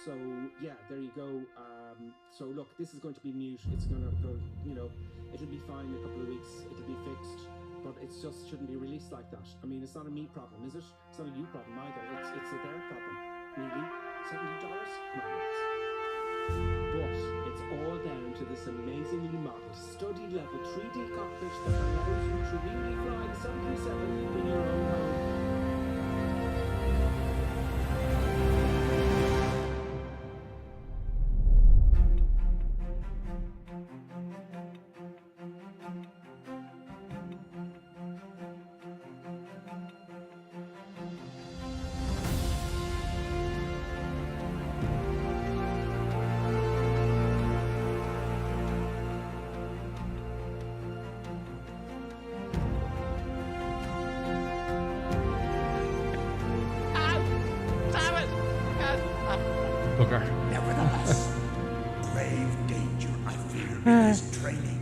So yeah, there you go. So look, this is going to be mute. It's going to go, you know, it'll be fine in a couple of weeks. It'll be fixed, but it just shouldn't be released like that. I mean, it's not a me problem, is it? It's not a you problem either. It's a their problem. Really? $70? Come on, lads. But it's all down to this amazingly modeled, study level 3D cockpit that allows you to really fly the 737 in your own home. Nevertheless, grave danger I fear in his training.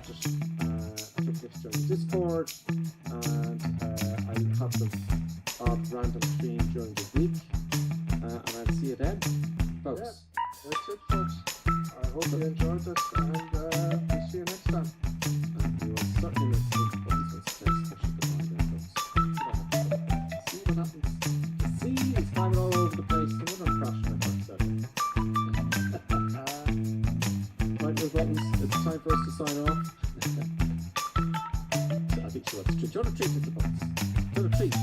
accept it. I took this during Discord, and I'll have some odd random stream during the week, and I'll see you then, folks. Yeah, that's it, folks. I hope you enjoyed this, and we'll see you next time. And we will certainly make some special goodbye there, folks. See what happens. The sea is climbing all over the place. So we're not crashing it. Right, those buttons. It's time for us to sign off. I think she wants to treat. Do you want to treat with the buttons? Do you want to treat?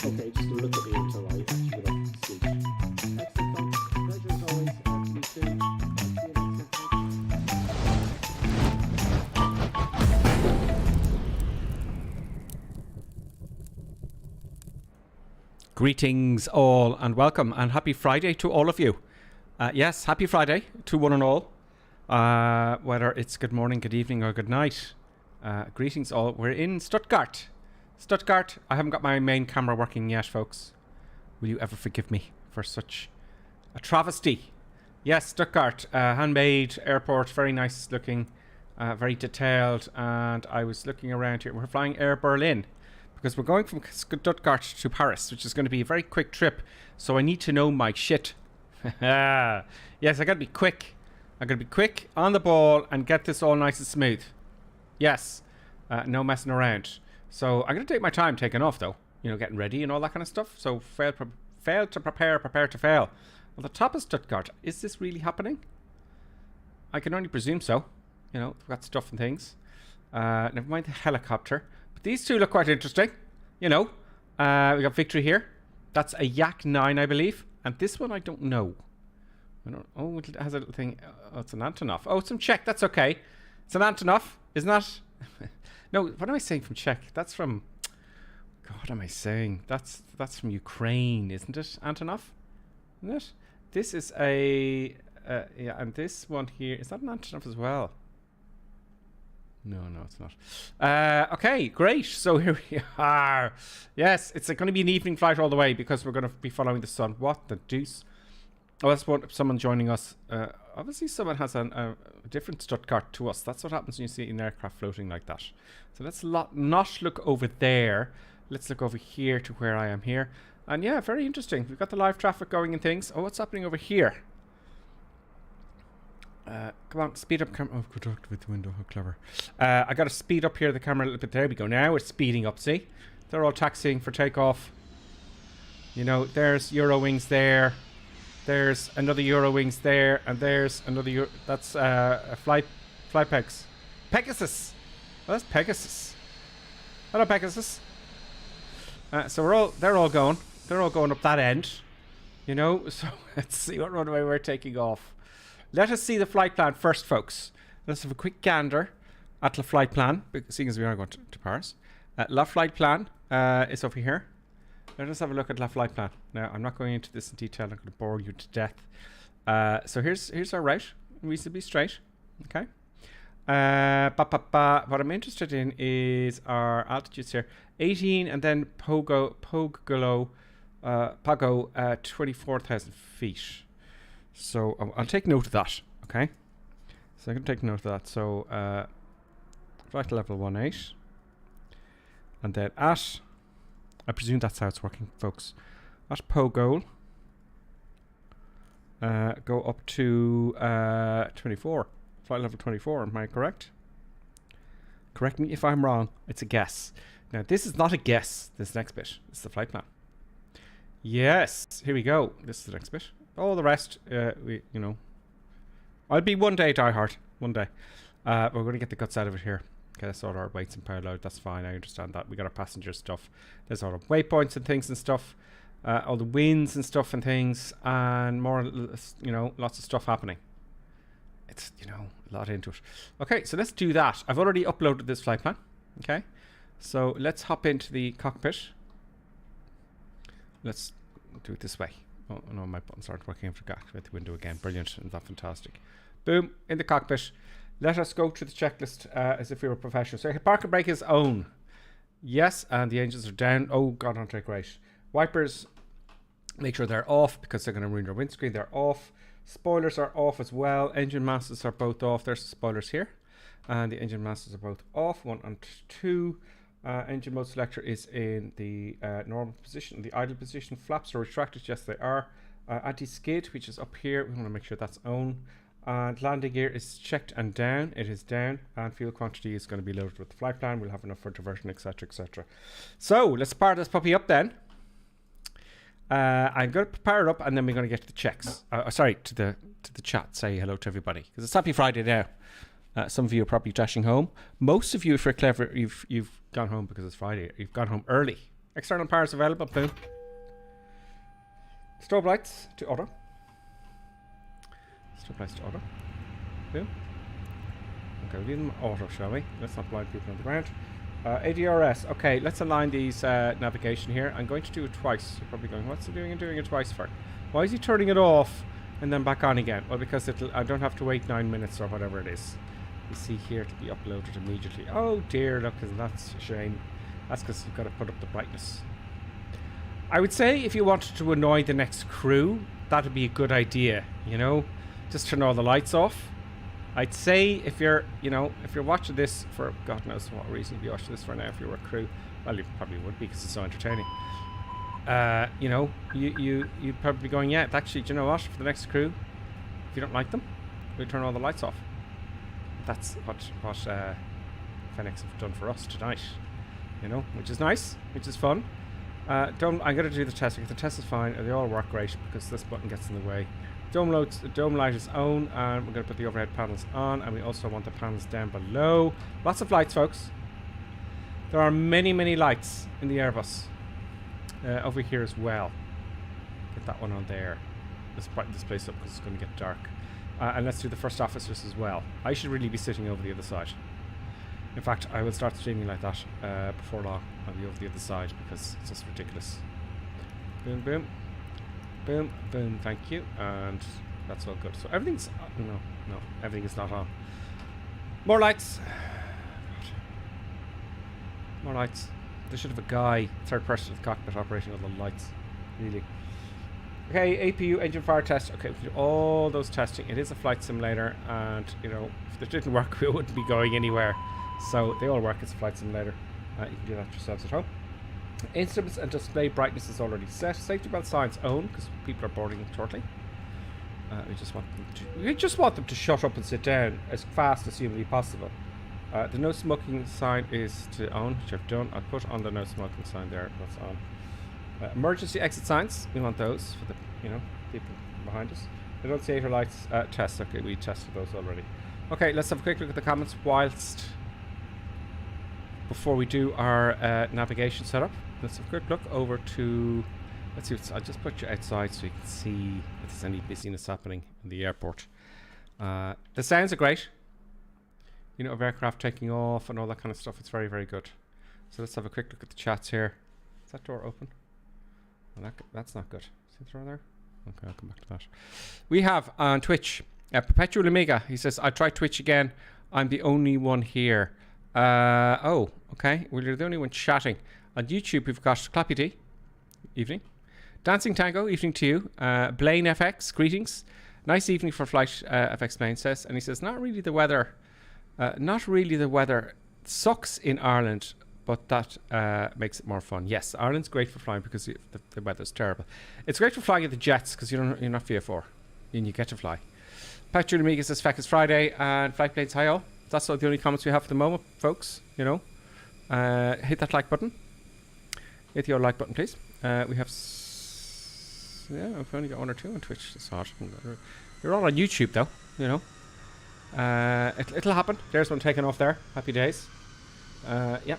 Okay, just look at me until I actually get up and speak. Excellent, folks. Pleasure as always. Anthony too. I'll see you next time. Greetings all and welcome and happy Friday to all of you. Yes, happy Friday to one and all. Whether it's good morning, good evening or good night. Greetings all. We're in Stuttgart. Stuttgart. I haven't got my main camera working yet, folks. Will you ever forgive me for such a travesty? Yes, Stuttgart. Handmade airport. Very nice looking. Very detailed. And I was looking around here. We're flying Air Berlin, because we're going from Stuttgart to Paris, which is going to be a very quick trip. So I need to know my shit. Yes, I got to be quick. I got to be quick, on the ball, and get this all nice and smooth. Yes, no messing around. So I'm going to take my time taking off, though. You know, getting ready and all that kind of stuff. So fail to prepare, prepare to fail. On the top of Stuttgart, is this really happening? I can only presume so. You know, we've got stuff and things. Never mind the helicopter. But these two look quite interesting. You know, we got Victory here. That's a Yak 9, I believe. And this one, I don't know. I don't. Oh, it has a little thing. Oh, it's an Antonov. Oh, it's from Czech. That's okay. It's an Antonov, isn't that? No, what am I saying from Czech? That's from. God, what am I saying? That's from Ukraine, isn't it? Antonov, isn't it? This is a. Yeah, and this one here, is that an Antonov as well? No, it's not. Okay, great. So here we are. Yes, it's going to be an evening flight all the way because we're going to be following the sun. What the deuce? Oh, that's what someone joining us. Obviously, someone has a different Stuttgart to us. That's what happens when you see an aircraft floating like that. So let's not look over there. Let's look over here to where I am here. And yeah, very interesting. We've got the live traffic going and things. Oh, what's happening over here? Come on, speed up camera. Oh, good luck with the window. How clever. I got to speed up here the camera a little bit. There we go. Now it's speeding up. See? They're all taxiing for takeoff. You know, there's Eurowings there. There's another Eurowings there. And there's another that's a Flypegs. Pegasus. Oh, that's Pegasus. Hello, Pegasus. So they're all going up that end. You know, so let's see what runway we're taking off. Let us see the flight plan first, folks. Let's have a quick gander at the flight plan, seeing as we are going to Paris. La flight plan is over here. Let us have a look at La flight plan. Now, I'm not going into this in detail. I'm going to bore you to death. So here's our route, reasonably straight. Okay. What I'm interested in is our altitudes here. 18 and then Pago 24,000 feet. So I'll take note of that, okay? So I can take note of that. So flight level 18. And then at, I presume that's how it's working, folks. At Pogo, go up to 24. Flight level 24, am I correct? Correct me if I'm wrong. It's a guess. Now, this is not a guess, this next bit. It's the flight plan. Yes, here we go. This is the next bit. All the rest, you know, I'll be one day diehard. One day. We're going to get the guts out of it here. Get us all our weights and power load. That's fine. I understand that. We got our passenger stuff. There's all our waypoints and things and stuff. All the winds and stuff and things. And more, you know, lots of stuff happening. It's, you know, a lot into it. Okay, so let's do that. I've already uploaded this flight plan. Okay. So let's hop into the cockpit. Let's do it this way. Oh no, my buttons aren't working. I have to activate the window again. Brilliant. Isn't that fantastic? Boom, in the cockpit. Let us go to the checklist as if we were professionals. So park and brake is on. Yes, and the engines are down. Oh god, aren't they great. Wipers, make sure they're off because they're going to ruin your windscreen. They're off. Spoilers are off as well. Engine masses are both off. There's the spoilers here. and the engine masters are both off, 1 and 2. Engine mode selector is in the normal position, the idle position. Flaps are retracted, yes they are. Anti-skid, which is up here, we want to make sure that's on. And landing gear is checked and down, it is down, and fuel quantity is going to be loaded with the flight plan. We'll have enough for diversion, etc, etc. So let's fire this puppy up then. I'm going to power it up, and then we're going to get to the checks. Sorry, to the chat. Say hello to everybody, because it's Happy Friday now. Some of you are probably dashing home. Most of you, if you're clever, you've gone home because it's Friday. You've gone home early. External powers available. Boom. Strobe lights to auto. Strobe lights to auto. Boom. Okay, we'll leave them auto, shall we? Let's not blind people on the ground. ADRS. Okay, let's align these navigation here. I'm going to do it twice. You're probably going, what's he doing and doing it twice for? Why is he turning it off and then back on again? Well, because I don't have to wait 9 minutes or whatever it is. You see here, it'll be uploaded immediately. Oh dear, look, that's a shame. That's because you've got to put up the brightness. I would say if you wanted to annoy the next crew, that would be a good idea, you know? Just turn all the lights off. I'd say if you're, you know, if you're watching this for God knows what reason you'd be watching this for now if you were a crew, well, you probably would be because it's so entertaining. You know, you'd probably be going, yeah, actually, do you know what? For the next crew, if you don't like them, we'll turn all the lights off. That's what Fenix have done for us tonight, you know, which is nice, which is fun. I'm going to do the testing. If the test is fine, they all work great because this button gets in the way. Dome light is on, and we're going to put the overhead panels on, and we also want the panels down below. Lots of lights, folks. There are many, many lights in the Airbus. Over here as well. Get that one on there. Let's brighten this place up because it's going to get dark. And let's do the first officers as well. I should really be sitting over the other side. In fact, I will start streaming like that before long. I'll be over the other side because it's just ridiculous. Boom, boom. Boom, boom, thank you. And that's all good. So everything's... no, everything is not on. More lights. More lights. They should have a guy, third person of the cockpit operating all the lights. Really. Okay, APU engine fire test. Okay, we do all those testing. It is a flight simulator, and you know, if it didn't work, we wouldn't be going anywhere. So they all work as a flight simulator. You can do that yourselves at home. Instruments and display brightness is already set. Safety belt signs on because people are boarding shortly. We just want them to shut up and sit down as fast as humanly possible. The no smoking sign is to on, which I've done. I'll put on the no smoking sign there. That's on. Emergency exit signs, we want those for the, you know, people behind us. Annunciator lights test. Okay, we tested those already. Okay, let's have a quick look at the comments before we do our navigation setup. Let's have a quick look over to, let's see, I'll just put you outside so you can see if there's any busyness happening in the airport. The sounds are great. You know, of aircraft taking off and all that kind of stuff. It's very, very good. So let's have a quick look at the chats here. Is that door open? Well, that's not good. See the door there? Okay, I'll come back to that. We have on Twitch, Perpetual Amiga. He says, I tried Twitch again. I'm the only one here. Oh, okay. Well, you're the only one chatting. On YouTube, we've got Clappy D. Evening. Dancing Tango, evening to you. Blaine FX, greetings. Nice evening for Flight FX Blaine says. And he says, not really the weather sucks in Ireland, but that makes it more fun. Yes, Ireland's great for flying because the weather's terrible. It's great for flying at the jets because you're not VFR and you get to fly. Patrick Amiga says, Feck, it's Friday and flight planes, hi all. That's all the only comments we have for the moment, folks. You know, hit that like button. Hit your like button, please. We have, yeah, I've only got 1 or 2 on Twitch. It's hard. You're all on YouTube though, you know. It'll happen. There's one taken off there. Happy days. Yep.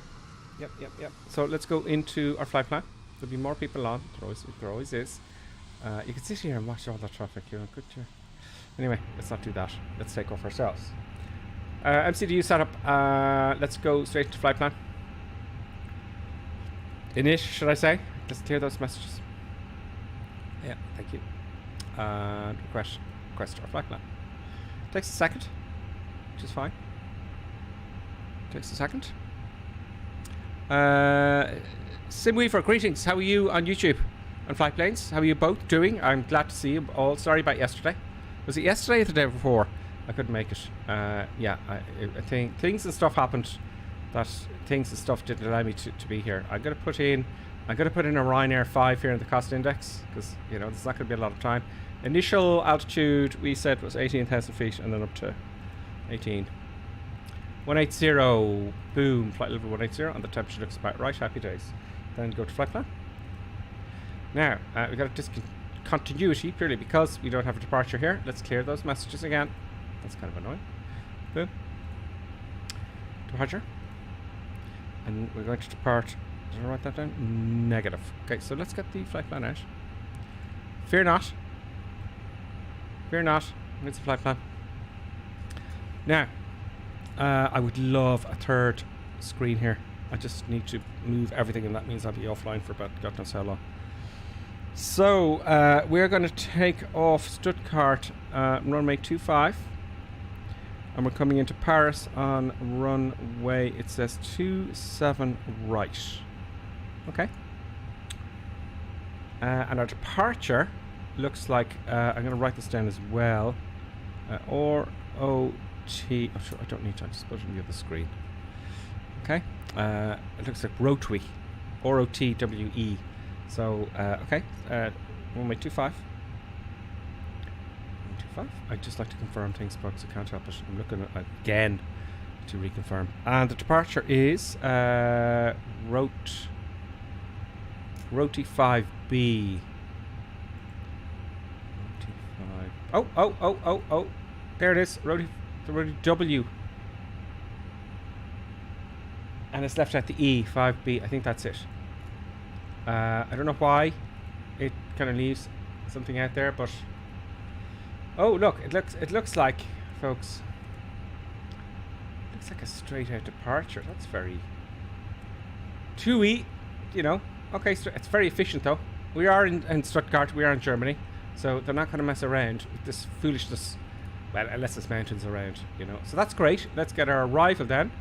So let's go into our flight plan. There'll be more people on. There always is. You can sit here and watch all that traffic. You know, good. Anyway, let's not do that. Let's take off ourselves. MCDU setup. Let's go straight to flight plan. Inish, should I say? Let's clear those messages. Yeah, thank you. Request our flight plan. Takes a second, which is fine. Takes a second. Simweaver, greetings. How are you on YouTube and flight planes? How are you both doing? I'm glad to see you all. Sorry about yesterday. Was it yesterday or the day before? I couldn't make it. Yeah, I think things and stuff happened. Things and stuff didn't allow me to be here. I'm gonna put in a Ryanair 5 here in the cost index because you know there's not gonna be a lot of time. Initial altitude we said was 18,000 feet, and then up to 18. 180. Boom. Flight level 180, and the temperature looks about right. Happy days. Then go to flight plan. Now we got a discontinuity purely because we don't have a departure here. Let's clear those messages again. That's kind of annoying. Boom. Departure. And we're going to depart. Did I write that down? Negative. Okay, so let's get the flight plan out. Fear not. Fear not. It's the flight plan. Now, I would love a third screen here. I just need to move everything, and that means I'll be offline for about God knows how long. So, we're going to take off Stuttgart runway 25. And we're coming into Paris on runway, it says 27 right. Okay. And our departure looks like, I'm going to write this down as well. R-O-T, oh, sure, I don't need to, I just put it on the other screen. Okay. It looks like Rotwe. R-O-T-W-E. So, okay. Runway 25. I'd just like to confirm things, folks. I can't help it. I'm looking at again to reconfirm. And the departure is Roti 5B. Roti 5. Oh. There it is. Roti W. And it's left at the E, 5B. I think that's it. I don't know why it kind of leaves something out there, but oh look, it looks like, folks, it looks like a straight out departure. That's very TUI, you know. Okay, so it's very efficient though. We are in Stuttgart, we are in Germany, so they're not going to mess around with this foolishness, well, unless there's mountains around, you know. So that's great. Let's get our arrival then.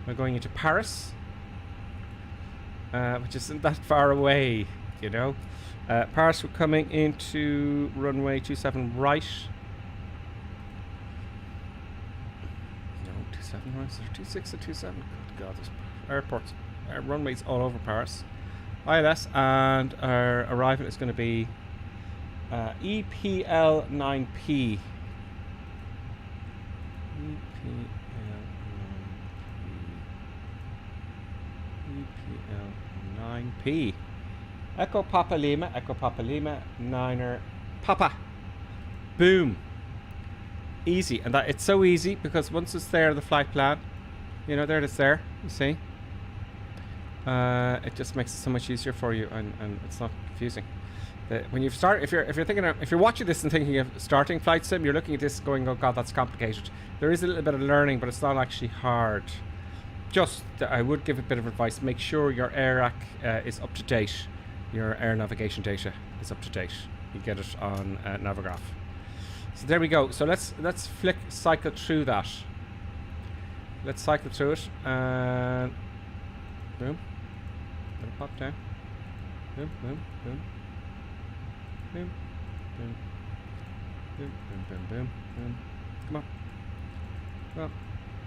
We're going into Paris, which isn't that far away, you know. Paris, we're coming into runway 27 right. No, 27 right. Is there 26 or 27? Good God, there's airports, runways all over Paris. ILS, and our arrival is going to be EPL 9P. EPL 9P. Echo Papa Lima, Niner Papa. Boom. Easy. And that it's so easy because once it's there, the flight plan, you know, there it is there, you see. It just makes it so much easier for you, and it's not confusing. When you start, if you're watching this and thinking of starting flight sim, you're looking at this going, oh God, that's complicated. There is a little bit of learning, but it's not actually hard. Just, I would give a bit of advice. Make sure your AirAC is up to date. Your air navigation data is up to date. You get it on Navigraph. So there we go. So let's cycle through that. Let's cycle through it. And boom. It'll pop down. Boom, boom, boom. Boom, boom. Boom, boom, boom, boom, boom. Come on. Well,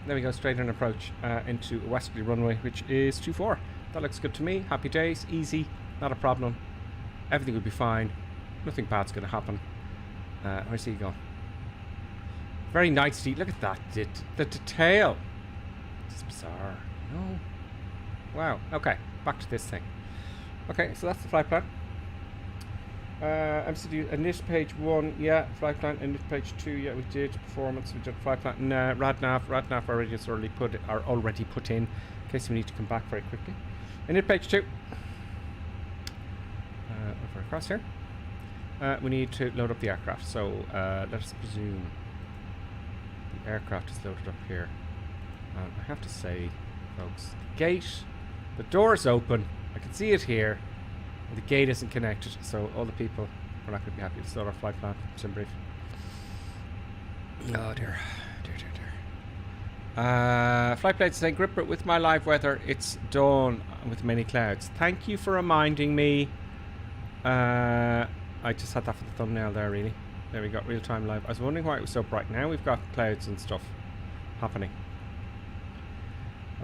there we go. Straight in approach into a westerly runway, which is 24. That looks good to me. Happy days. Easy. Not a problem. Everything will be fine. Nothing bad's going to happen. Where's he going? Very nicely. Look at that. The detail. It's bizarre. No. Wow. Okay. Back to this thing. Okay. So that's the flight plan. MCD init page 1. Yeah. Flight plan. Init page 2. Yeah. We did performance. We did flight plan. Radnav already put in case we need to come back very quickly. Init page 2. Over across here. We need to load up the aircraft. So let us presume the aircraft is loaded up here. I have to say, folks, the gate, the door is open. I can see it here. And the gate isn't connected, so all the people are not going to be happy. It's not our flight plan. Sim brief. Oh dear. Flight plan saying gripper with my live weather. It's dawn with many clouds. Thank you for reminding me. I just had that for the thumbnail there, really. There we go, real time live. I was wondering why it was so bright. Now we've got clouds and stuff happening.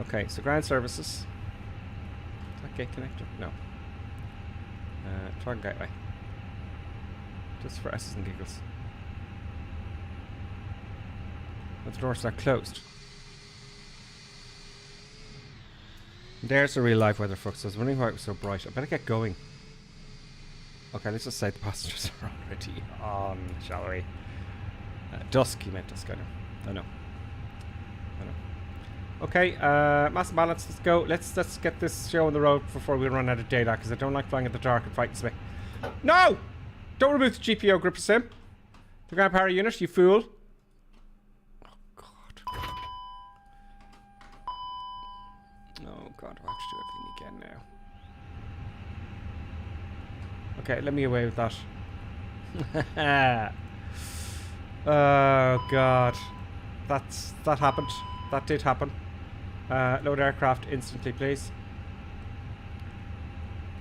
Okay, so ground services. Is that gate connector? No. Target gateway. Just for S's and giggles. But the doors are closed. There's the real live weather, folks. I was wondering why it was so bright. I better get going. Okay, let's just say the passengers are already on, shall we? Dusk, you meant dusk, I know. Okay, mass and balance, let's go. Let's get this show on the road before we run out of data, because I don't like flying in the dark. It frightens me. No! Don't remove the GPO gripper sim. The ground power unit, you fool. Oh, God. Oh, God, I'll have to do everything again now. Okay, let me away with that. Oh, God. That happened. That did happen. Load aircraft instantly, please.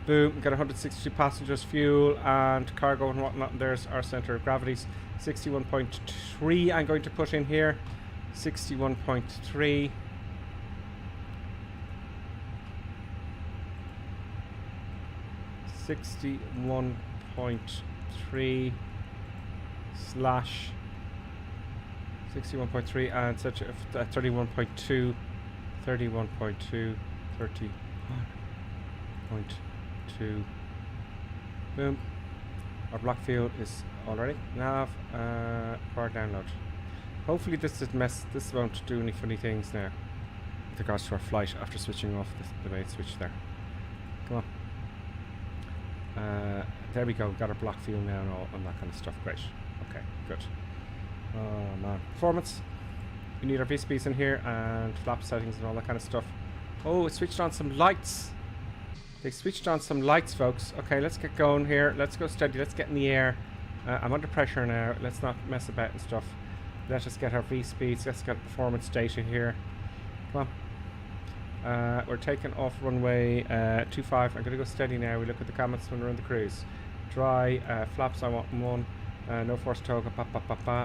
Boom, got 162 passengers, fuel, and cargo and whatnot. And there's our center of gravities. 61.3 I'm going to put in here. 61.3. .3 slash 61.3 and such 31.2 31.2 30.2 boom. Our block fuel is already nav power download. Hopefully this won't do any funny things now with regards to our flight after switching off the main switch there. Come on. There we go, got our block fuel now and all and that kind of stuff. Great. Okay, good. Oh man. Performance. We need our VSPs in here and flap settings and all that kind of stuff. Oh, it switched on some lights. They switched on some lights, folks. Okay, let's get going here. Let's go steady. Let's get in the air. I'm under pressure now. Let's not mess about and stuff. Let's just get our V-speeds. Let's get performance data here. Come on. We're taking off runway 25. I'm going to go steady now. We look at the comments when we're on the cruise. Dry. Flaps, I want 1. No force toga.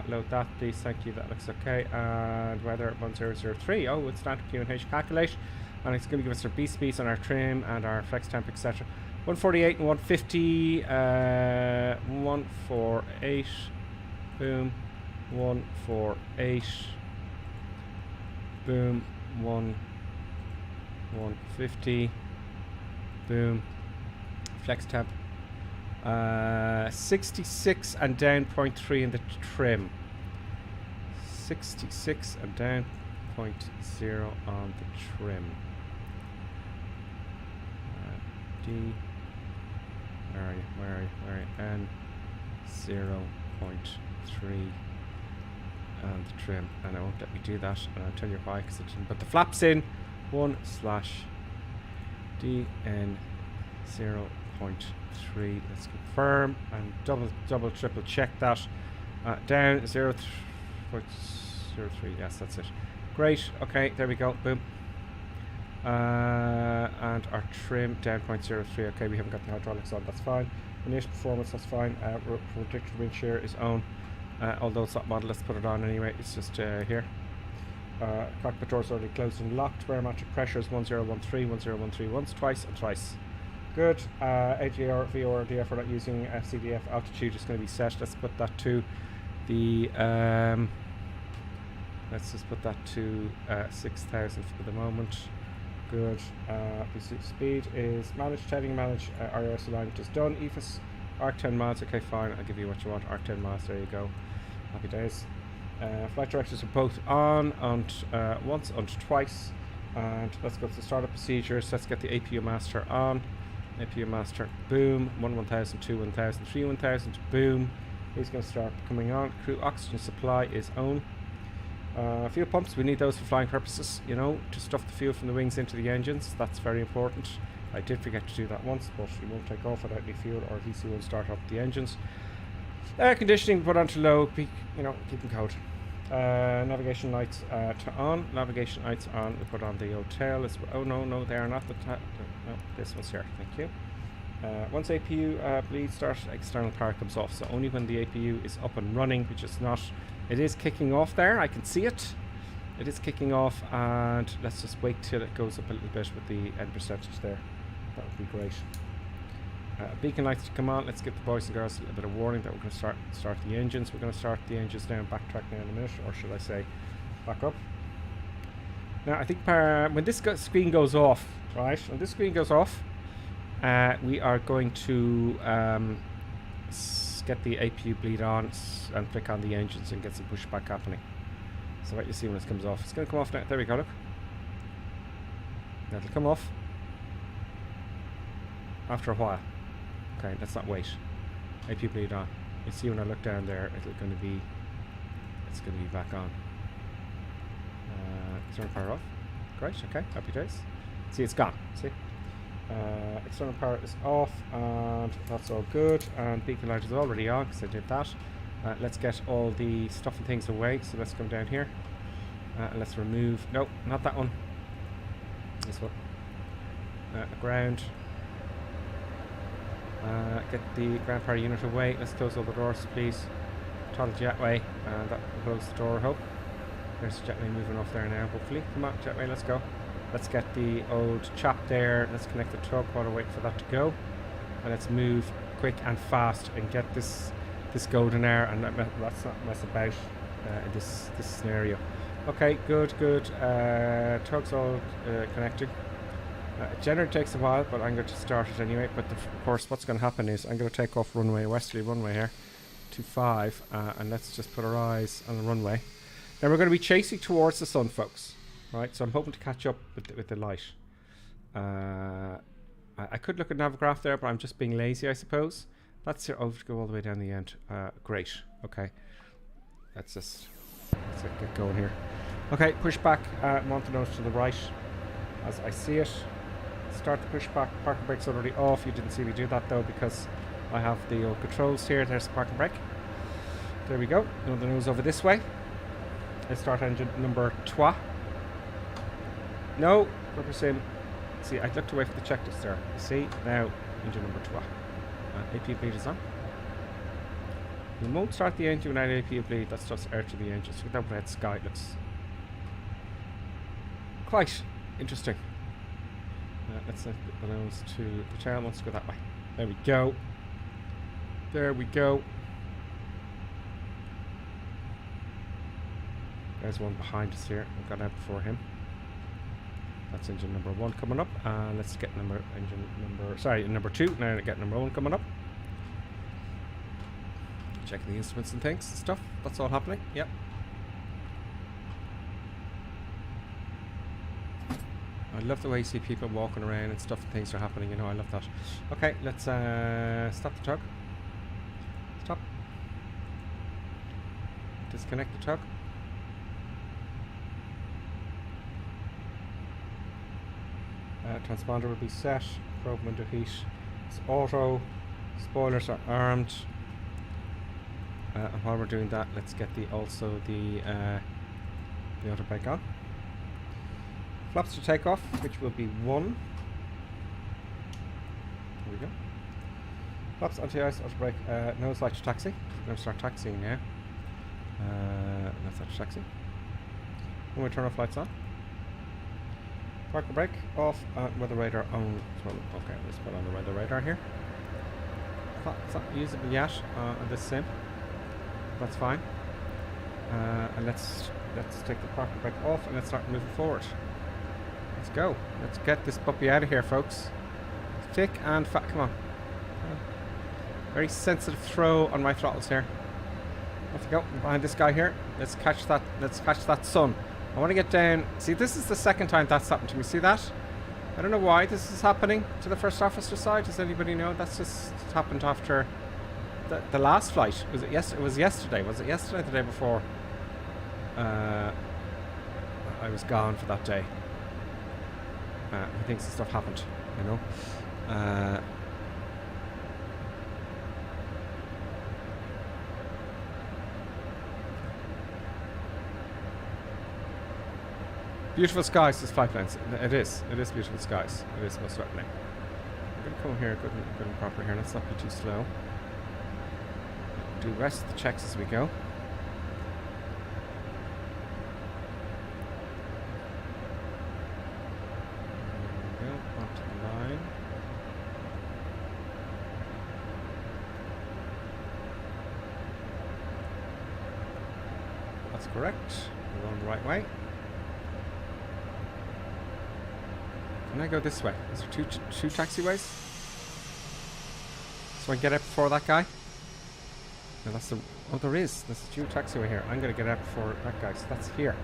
Load that, please. Thank you. That looks okay. And weather 1003. Oh, it's standard QNH calculate. And it's going to give us our B speeds and our trim and our flex temp, etc. 148 and 150. 148. Boom. 148. Boom. 150. Boom. Flex temp. 66 and down 0.3 in the trim. 66 and down 0.0 on the trim. D. Where are you? N 0.3 on the trim, and it won't let me do that, and I'll tell you why, because it didn't. But the flaps in 1/DN 0.3. Let's confirm and double triple check that. Down 0.03. Yes, that's it. Great. Okay, there we go. Boom. And our trim down 0.03. Okay, we haven't got the hydraulics on. That's fine. Initial performance. That's fine. Predicted wind shear is on. Although it's not model, let's put it on anyway. It's just here. Cockpit doors already closed and locked. Barometric pressure is 1013, 1013 once, twice, and thrice. Good. AGR, VR, DF, we're not using CDF. Altitude is going to be set. Let's put that to the. Let's just put that to 6,000 for the moment. Good. Speed is managed. Heading managed. RS alignment is done. EFIS arc 10 miles. Okay, fine. I'll give you what you want. Arc 10 miles. There you go. Happy days. Flight directors are both on and once and twice. And let's go to the startup procedures. Let's get the APU master on. APU master. Boom. 1000, 2 1000, 3 1000. Boom. He's going to start coming on. Crew oxygen supply is on. Fuel pumps, we need those for flying purposes, you know, to stuff the fuel from the wings into the engines. That's very important. I did forget to do that once, but you won't take off without any fuel, or at least you won't start up the engines. Air conditioning put on to low, you know, keeping code. Navigation lights to on. Navigation lights on. We put on the hotel as well. Oh no, they are not the no, this one's here. Thank you. Once APU bleed starts, external power comes off. So only when the APU is up and running, which is not, it is kicking off there. I can see it. It is kicking off, and let's just wait till it goes up a little bit with the end percentage there. That would be great. Beacon lights to come on. Let's give the boys and girls a little bit of warning that we're going to start the engines. We're going to start the engines now and backtrack now in a minute, or should I say back up. Now I think when this screen goes off, right, when this screen goes off, we are going to get the APU bleed on and flick on the engines and get some pushback happening. So what you see when it comes off, it's going to come off now. There we go, look. That'll come off after a while. Okay, let's not wait. APU bleed on. You see when I look down there, it's going to be back on. External power off. Great, okay, happy days. See, it's gone. See? External power is off, and that's all good. And beacon light is already on because I did that. Let's get all the stuff and things away. So let's come down here. And let's remove. No, not that one. This one. Ground. Get the ground power unit away. Let's close all the doors, please. Toggle jetway, and that will close the door, I hope. There's the jetway moving off there now, hopefully. Come on, jetway, let's go. Let's get the old chap there. Let's connect the tug while I wait for that to go. And let's move quick and fast and get this golden hour and let's not mess about in this scenario. Okay, good. Tug's all connected. Generator takes a while, but I'm going to start it anyway. But of course, what's going to happen is I'm going to take off runway, westerly runway here, 25, and let's just put our eyes on the runway. Now we're going to be chasing towards the sun, folks. Right, so I'm hoping to catch up with the light. I could look at Navigraph there, but I'm just being lazy, I suppose. That's it. Oh, go all the way down the end. Great. Okay. Let's get going here. Okay, push back. Want to nose to the right, as I see it. Start the push back. Parking brake's already off. You didn't see me do that though because I have the old controls here. There's the parking brake. There we go. Now the nose over this way. Let's start engine number 2. No, rubber sim. See, I looked away for the checklist there. You see, now engine number 2. APU bleed is on. You won't start the engine without APU bleed. That's just out of the engine. So that red sky looks quite interesting. Let's set the nose to the tail. Let's go that way. There we go. There we go. There's one behind us here. We've got out before him. That's engine number 1 coming up. Let's get number 2. Now get number 1 coming up. Checking the instruments and things and stuff. That's all happening. Yep. I love the way you see people walking around and stuff and things are happening. You know, I love that. Okay, let's stop the tug. Stop. Disconnect the tug. Transponder will be set. Probe window heat. It's auto. Spoilers are armed. And while we're doing that, let's get the auto brake on. Flaps to takeoff, which will be 1. There we go. Flaps anti-ice, auto brake. Nose light to taxi. We're going to start taxiing now. Nose light to taxi. When we turn off lights on. Parking brake off, weather radar on. Okay, let's put on the weather radar here. It's not usable yet on this sim. That's fine. And let's take the parking brake off and let's start moving forward. Let's go. Let's get this puppy out of here, folks. Thick and fat. Come on. Very sensitive throw on my throttles here. Off we go. Behind this guy here. Let's catch that. Let's catch that sun. I want to get down. See, this is the second time that's happened to me. See that? I don't know why this is happening to the first officer side. Does anybody know? That's just happened after the last flight. Was it it was yesterday. Was it yesterday or the day before? I was gone for that day. I think some stuff happened, you know. Beautiful skies, this flight plans. It is beautiful skies. It is most certainly. I'm going to come here good and proper here. Let's not be too slow. Do the rest of the checks as we go. There we go, onto the line. That's correct. We're going the right way. Can I go this way? Is there two taxiways? So I can get out before that guy? No, that's the... Oh, there is. There's a dual taxiway here. I'm going to get out before that guy. So that's here.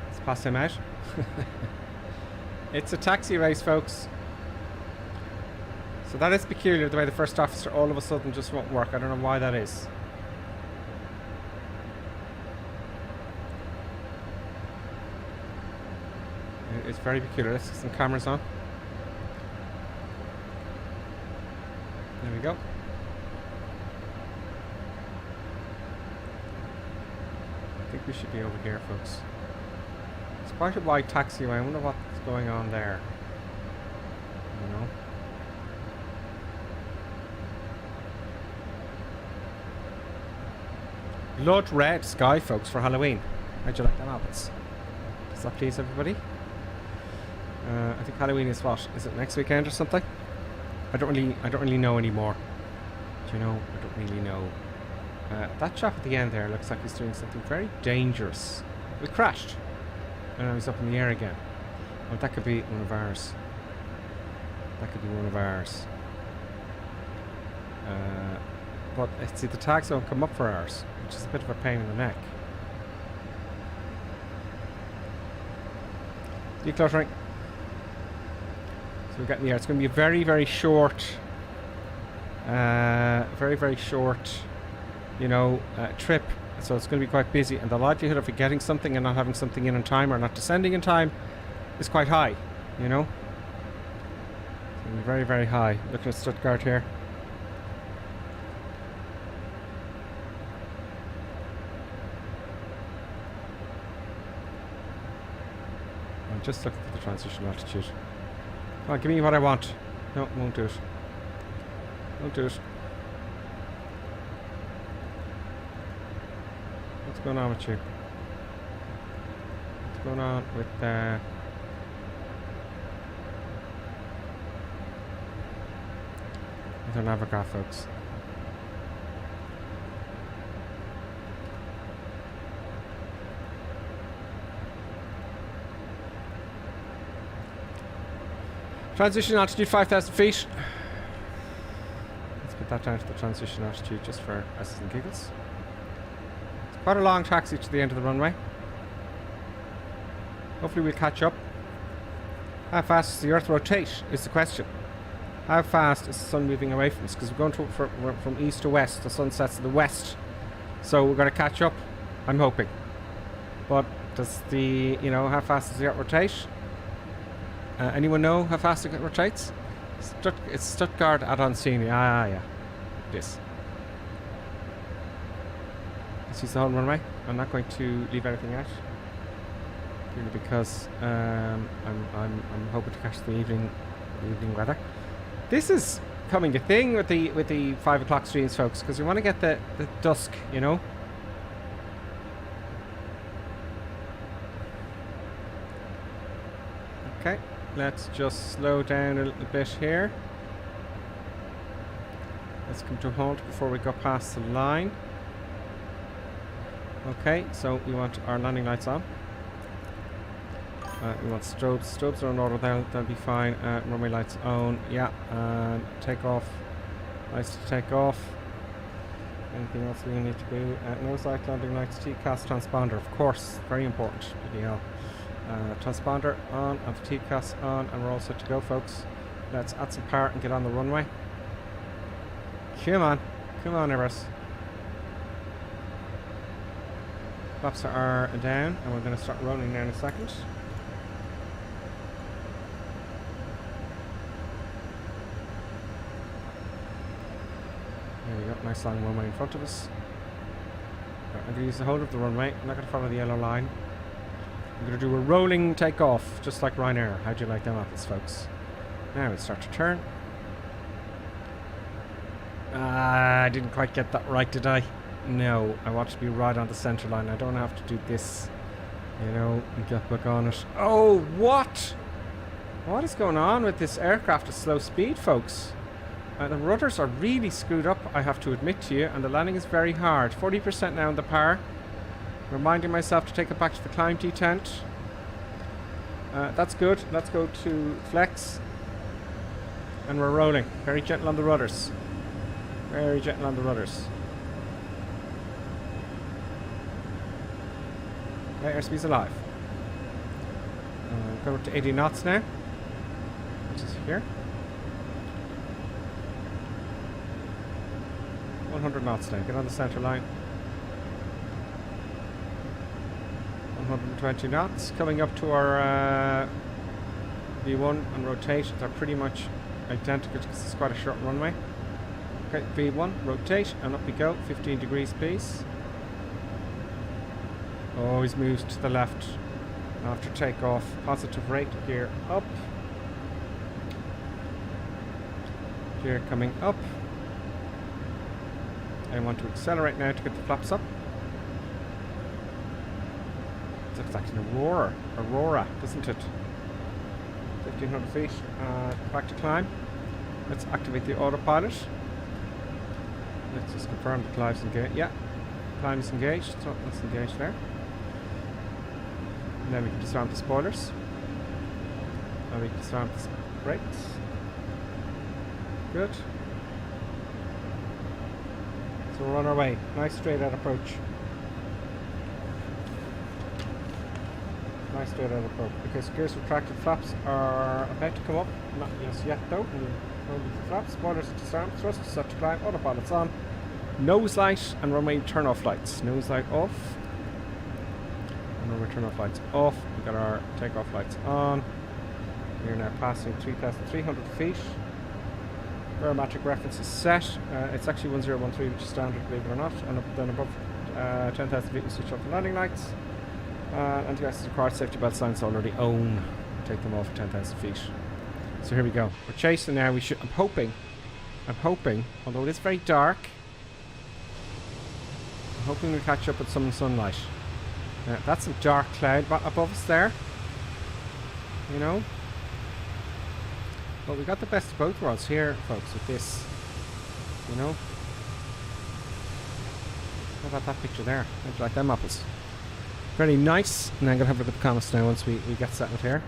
Let's pass him out. It's a taxi race, folks. So that is peculiar, the way the first officer all of a sudden just won't work. I don't know why that is. It's very peculiar. Let's get some cameras on. There we go. I think we should be over here, folks. It's quite a wide taxiway. I wonder what's going on there. You know. Blood red sky, folks, for Halloween. How'd you like that, Albans? Does that please everybody? I think Halloween is what? Is it next weekend or something? I don't really know anymore. Do you know? I don't really know. That chap at the end there looks like he's doing something very dangerous. We crashed. And now he's up in the air again. Well, that could be one of ours. That could be one of ours. But see, the tags don't come up for ours, which is a bit of a pain in the neck. Decluttering. So we're getting there. It's going to be a very, very short, very short, you know, trip. So it's going to be quite busy, and the likelihood of getting something and not having something in time or not descending in time is quite high, you know. It's going to be very, very high. Looking at Stuttgart here. I'm just looking for the transition altitude. Come on, give me what I want. No, won't do it. Won't do it. What's going on with you? What's going on with our Navigraph, folks? Transition altitude 5,000 feet. Let's put that down to the transition altitude just for us and giggles. It's quite a long taxi to the end of the runway. Hopefully we'll catch up. How fast does the Earth rotate is the question. How fast is the sun moving away from us? Because we're going from east to west. The sun sets to the west. So we're going to catch up, I'm hoping. But does the, you know, how fast does the Earth rotate? Anyone know how fast it rotates? It's Stuttgart ad Oncini. Ah, yeah. This. This is the whole runway. I'm not going to leave anything out. Purely because I'm hoping to catch the evening weather. This is becoming a thing with the 5 o'clock streams, folks, because we want to get the dusk, you know. Okay. Let's just slow down a little bit here. Let's come to a halt before we go past the line. Okay, so we want our landing lights on. We want strobes. Strobes are in order, they'll be fine. Runway lights on, yeah. Take off. Lights to take off. Anything else we need to do? Nose light, landing lights, TCAS transponder, of course, very important. PDL. Transponder on and the TCAS on, and we're all set to go, folks. Let's add some power and get on the runway. Come on, Airbus. Flaps are down, and we're going to start rolling now in a second. There we go, nice long runway in front of us. I'm going to use the whole of the runway. I'm not going to follow the yellow line. I'm going to do a rolling takeoff, just like Ryanair. How do you like them apples, folks? Now we'll start to turn. I didn't quite get that right, did I? No, I want to be right on the centre line. I don't have to do this, you know, and get back on it. Oh, what? What is going on with this aircraft at slow speed, folks? The rudders are really screwed up, I have to admit to you, and the landing is very hard. 40% now in the power. Reminding myself to take it back to the climb detent. That's good. Let's go to flex. And we're rolling. Very gentle on the rudders. Very gentle on the rudders. Okay, airspeed's alive. Go up to 80 knots now. Which is here. 100 knots now. Get on the centre line. 120 knots. Coming up to our V1 and rotate. They're pretty much identical because it's quite a short runway. Okay, V1, rotate, and up we go. 15 degrees, please. Always moves to the left after takeoff. Positive rate, gear up. Gear coming up. I want to accelerate now to get the flaps up. It looks like an Aurora, doesn't it? 1500 feet. Back to climb. Let's activate the autopilot. Let's just confirm the climb's engaged. Yeah, climb is engaged. So let's engage there. And then we can disarm the spoilers. And we can disarm the brakes. Good. So we're on our way. Nice straight out approach. Nice straight out approach. Because gears retracted, flaps are about to come up. Not just yet though. We'll the flaps, spoilers disarmed, thrust set to climb, autopilot's on. Nose light and runway turn off lights. Nose light off. And runway turn off lights off. We've got our takeoff lights on. We're now passing 3,300 feet. Barometric reference is set. It's actually 1013, which is standard, believe it or not. And then above 10,000 feet, we switch off the landing lights. Anti-gas is required. Safety belt signs already own. Take them off at 10,000 feet. So here we go. We're chasing now. We should. I'm hoping. Although it is very dark. I'm hoping we catch up with some sunlight. That's some dark cloud above us there. You know. But we got the best of both worlds here, folks, with this. You know. How about that picture there? How do you like them apples? Very nice. And I'm going to have a look at the comments now once we get settled here.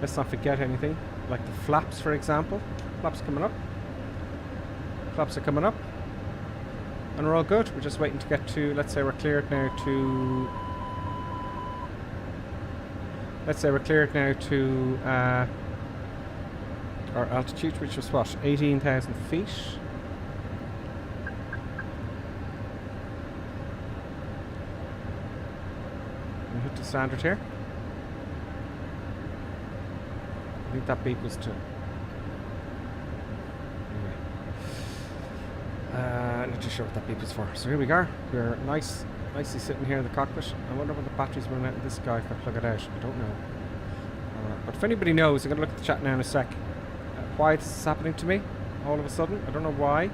Let's not forget anything. Like the flaps, for example. Flaps coming up. Flaps are coming up. And we're all good. We're just waiting to get to, let's say we're cleared now to... our altitude, which was what? 18,000 feet. We hit the standard here. I think that beep was to... Anyway. Not too sure what that beep was for. So here we are. We're nicely sitting here in the cockpit. I wonder when the batteries run out of this guy if I plug it out. I don't know. But if anybody knows, I'm going to look at the chat now in a sec. Why this is happening to me all of a sudden. I don't know why.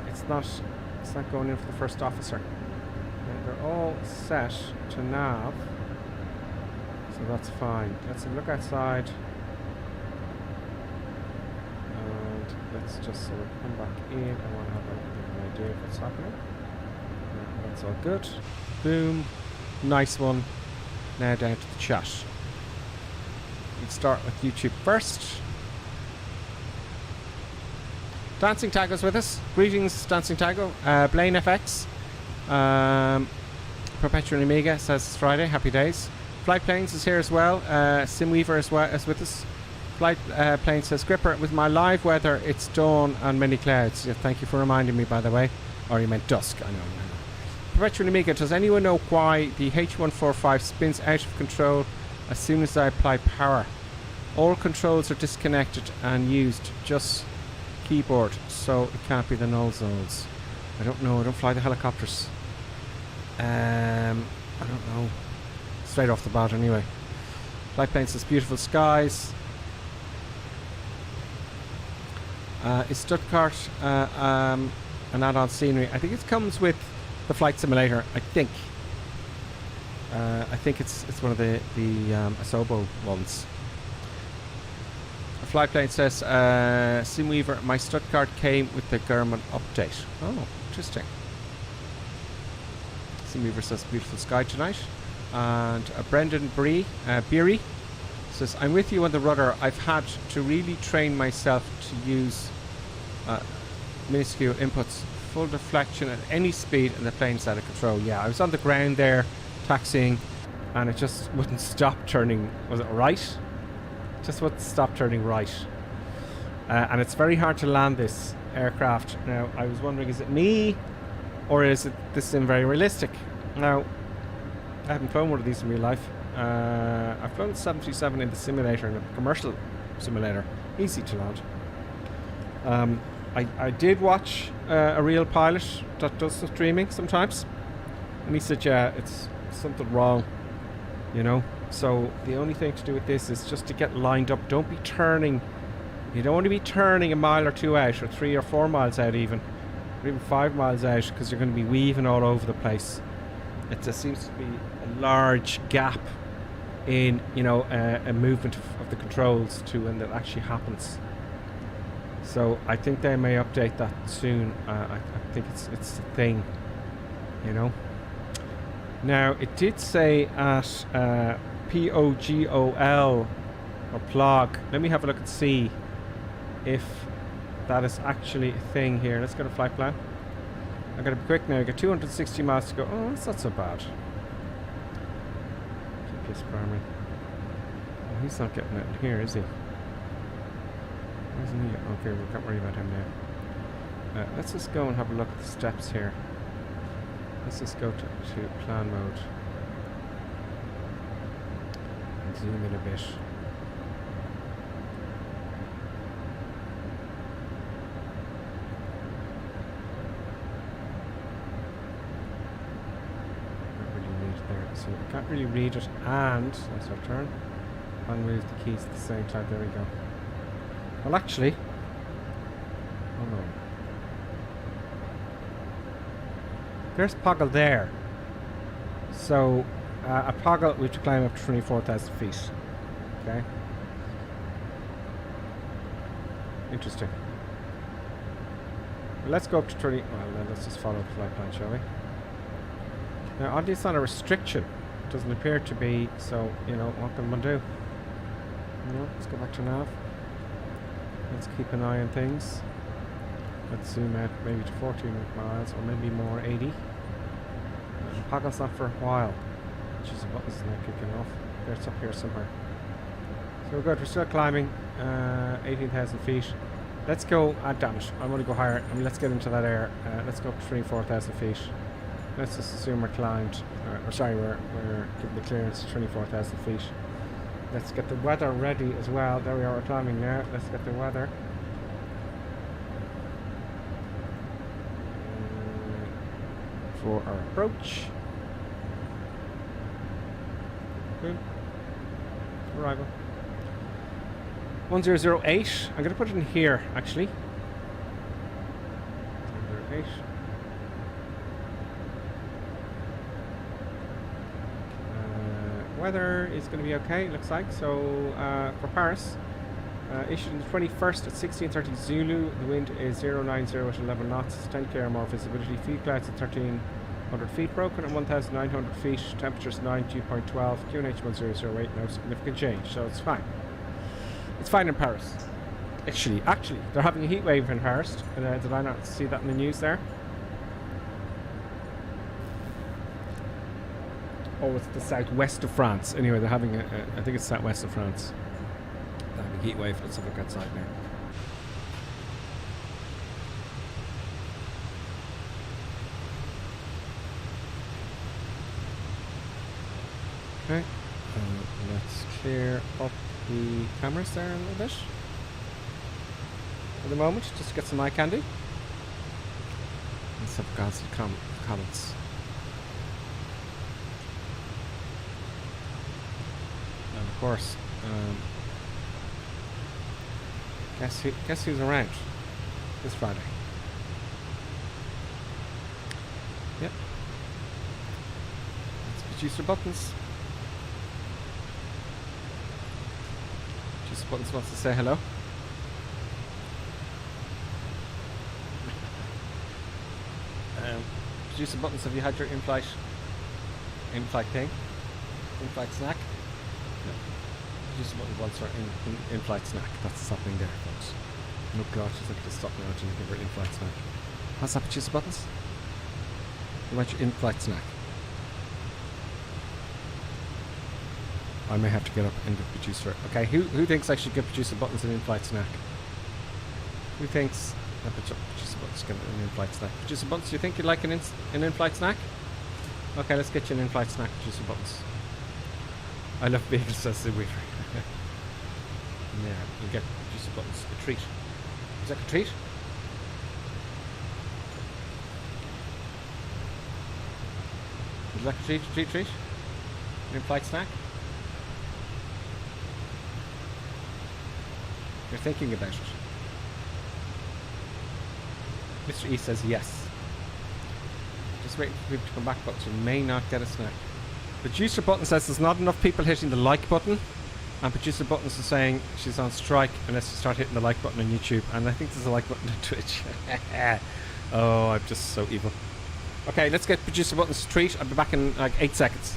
It's not going in for the first officer. They're all set to nav. So that's fine. Let's look outside. And let's just sort of come back in. I want to have an idea of what's happening. That's all good. Boom. Nice one. Now down to the chat. We'll start with YouTube first. Dancing Tago's with us. Greetings, Dancing Tago. Blaine FX. Perpetual Amiga says it's Friday. Happy days. Flight Planes is here as well. Simweaver as well is with us. Flight Plane says, Gripper, with my live weather, it's dawn and many clouds. Yeah, thank you for reminding me, by the way. Or you meant dusk. I know. Perpetual Amiga, does anyone know why the H145 spins out of control as soon as I apply power? All controls are disconnected and used. Just keyboard, so it can't be the null zones. I don't know. I don't fly the helicopters. I don't know. straight off the bat anyway. Flight plane says beautiful skies. Is Stuttgart an add-on scenery? I think it comes with the flight simulator. I think it's one of the Asobo ones. A flight plane says Simweaver, my Stuttgart came with the Garmin update. Oh, interesting. Simweaver says beautiful sky tonight. And Brendan Beery says, I'm with you on the rudder. I've had to really train myself to use minuscule inputs, full deflection at any speed, and the plane's out of control. Yeah, I was on the ground there taxiing and it just wouldn't stop turning. Was it right? Just wouldn't stop turning right. And it's very hard to land this aircraft. Now, I was wondering, is it me or is it this sim very realistic? Now, I haven't flown one of these in real life. I've flown the 737 in the simulator, in a commercial simulator. Easy to land. I did watch a real pilot that does the streaming sometimes. And he said, yeah, it's something wrong, you know. So the only thing to do with this is just to get lined up. Don't be turning. You don't want to be turning a mile or two out, or 3 or 4 miles out even. Or even 5 miles out, because you're going to be weaving all over the place. It just seems to be a large gap in, you know, a movement of the controls to when that actually happens. So I think they may update that soon. I think it's a thing, you know. Now it did say at POGOL or plog. Let me have a look and see if that is actually a thing here. Let's go to flight plan. I'm going to be quick now. I got 260 miles to go. Oh, that's not so bad. GPS primary. Oh, he's not getting it in here, is he? Isn't he? Okay, we can't worry about him now. Let's just go and have a look at the steps here. Let's just go to plan mode. And zoom in a bit. So we can't really read it, and let's our turn and move the keys at the same time. There we go. Well, actually, oh no, there's Poggle there. So a Poggle, we have to climb up to 24,000 feet. Okay, interesting. Well, let's go up to 30. Well, then let's just follow the flight plan, shall we? Now, oddly, it's not a restriction. It doesn't appear to be, so, you know, what can one do? You know, let's go back to nav. Let's keep an eye on things. Let's zoom out maybe to 14 miles, or maybe more, 80. The Poggle's not for a while. Which is what is not kicking off. There, it's up here somewhere. So we're good. We're still climbing 18,000 feet. Let's go, damn it, I want to go higher. I mean, let's get into that air. Let's go up to 24,000 feet. Let's just assume we're climbed, or sorry, we're giving the clearance to 24,000 feet. Let's get the weather ready as well. There we are, we're climbing now. Let's get the weather. For our approach. Good. Arrival. 1008. I'm going to put it in here, actually. 1008. Weather is going to be okay, it looks like. So for Paris, issued on the 21st at 16:30 Zulu. The wind is 090 at 11 knots. 10 km more visibility. Feed clouds at 1,300 feet. Broken at 1,900 feet. Temperatures 9, dew point 12. QNH 1008. No significant change, so it's fine. It's fine in Paris. Actually, they're having a heat wave in Paris. Did I not see that in the news there? Oh, it's the southwest of France. Anyway, they're having I think it's southwest of France. They're having a heat wave. Let's have a look outside now. Okay. Let's clear up the cameras there a little bit. For the moment, just to get some eye candy. Let's have a glance at comments. course. Guess who's around this Friday? Yep. It's Producer Buttons. Producer Buttons wants to say hello. Producer Buttons, have you had your in-flight thing? In-flight snack? No. Producer Buttons wants her in-flight snack. That's happening there, folks. Oh god, she's looking to stop now and give her in-flight snack. What's that, Producer Buttons? You want your in-flight snack? I may have to get up and give Producer. Okay, who thinks I should give Producer Buttons an in-flight snack? Who thinks Producer Buttons get an in-flight snack? Producer Buttons, do you think you'd like an in-flight snack? Okay, let's get you an in-flight snack, Producer Buttons. I love bagels, says the weaver. Yeah, you get Producer Buttons a treat. Is that a treat? Would you like a treat? An in-flight snack? You're thinking about it. Mr. E says yes. Just waiting for people to come back, but you may not get a snack. Producer Button says there's not enough people hitting the like button. And Producer Buttons is saying she's on strike unless you start hitting the like button on YouTube. And I think there's a like button on Twitch. Oh, I'm just so evil. Okay, let's get Producer Buttons' treat. I'll be back in like 8 seconds.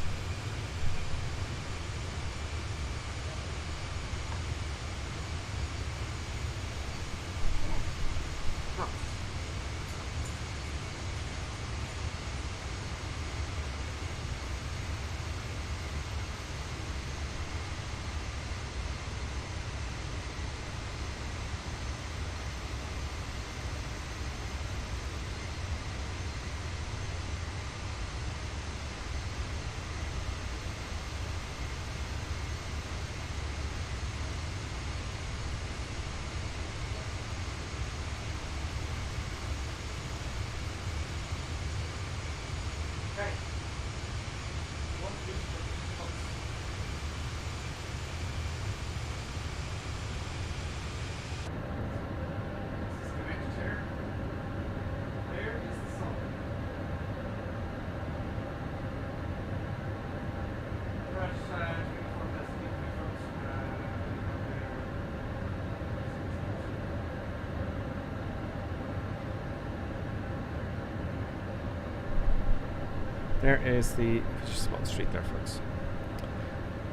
There is the Producer Buttons street there, folks.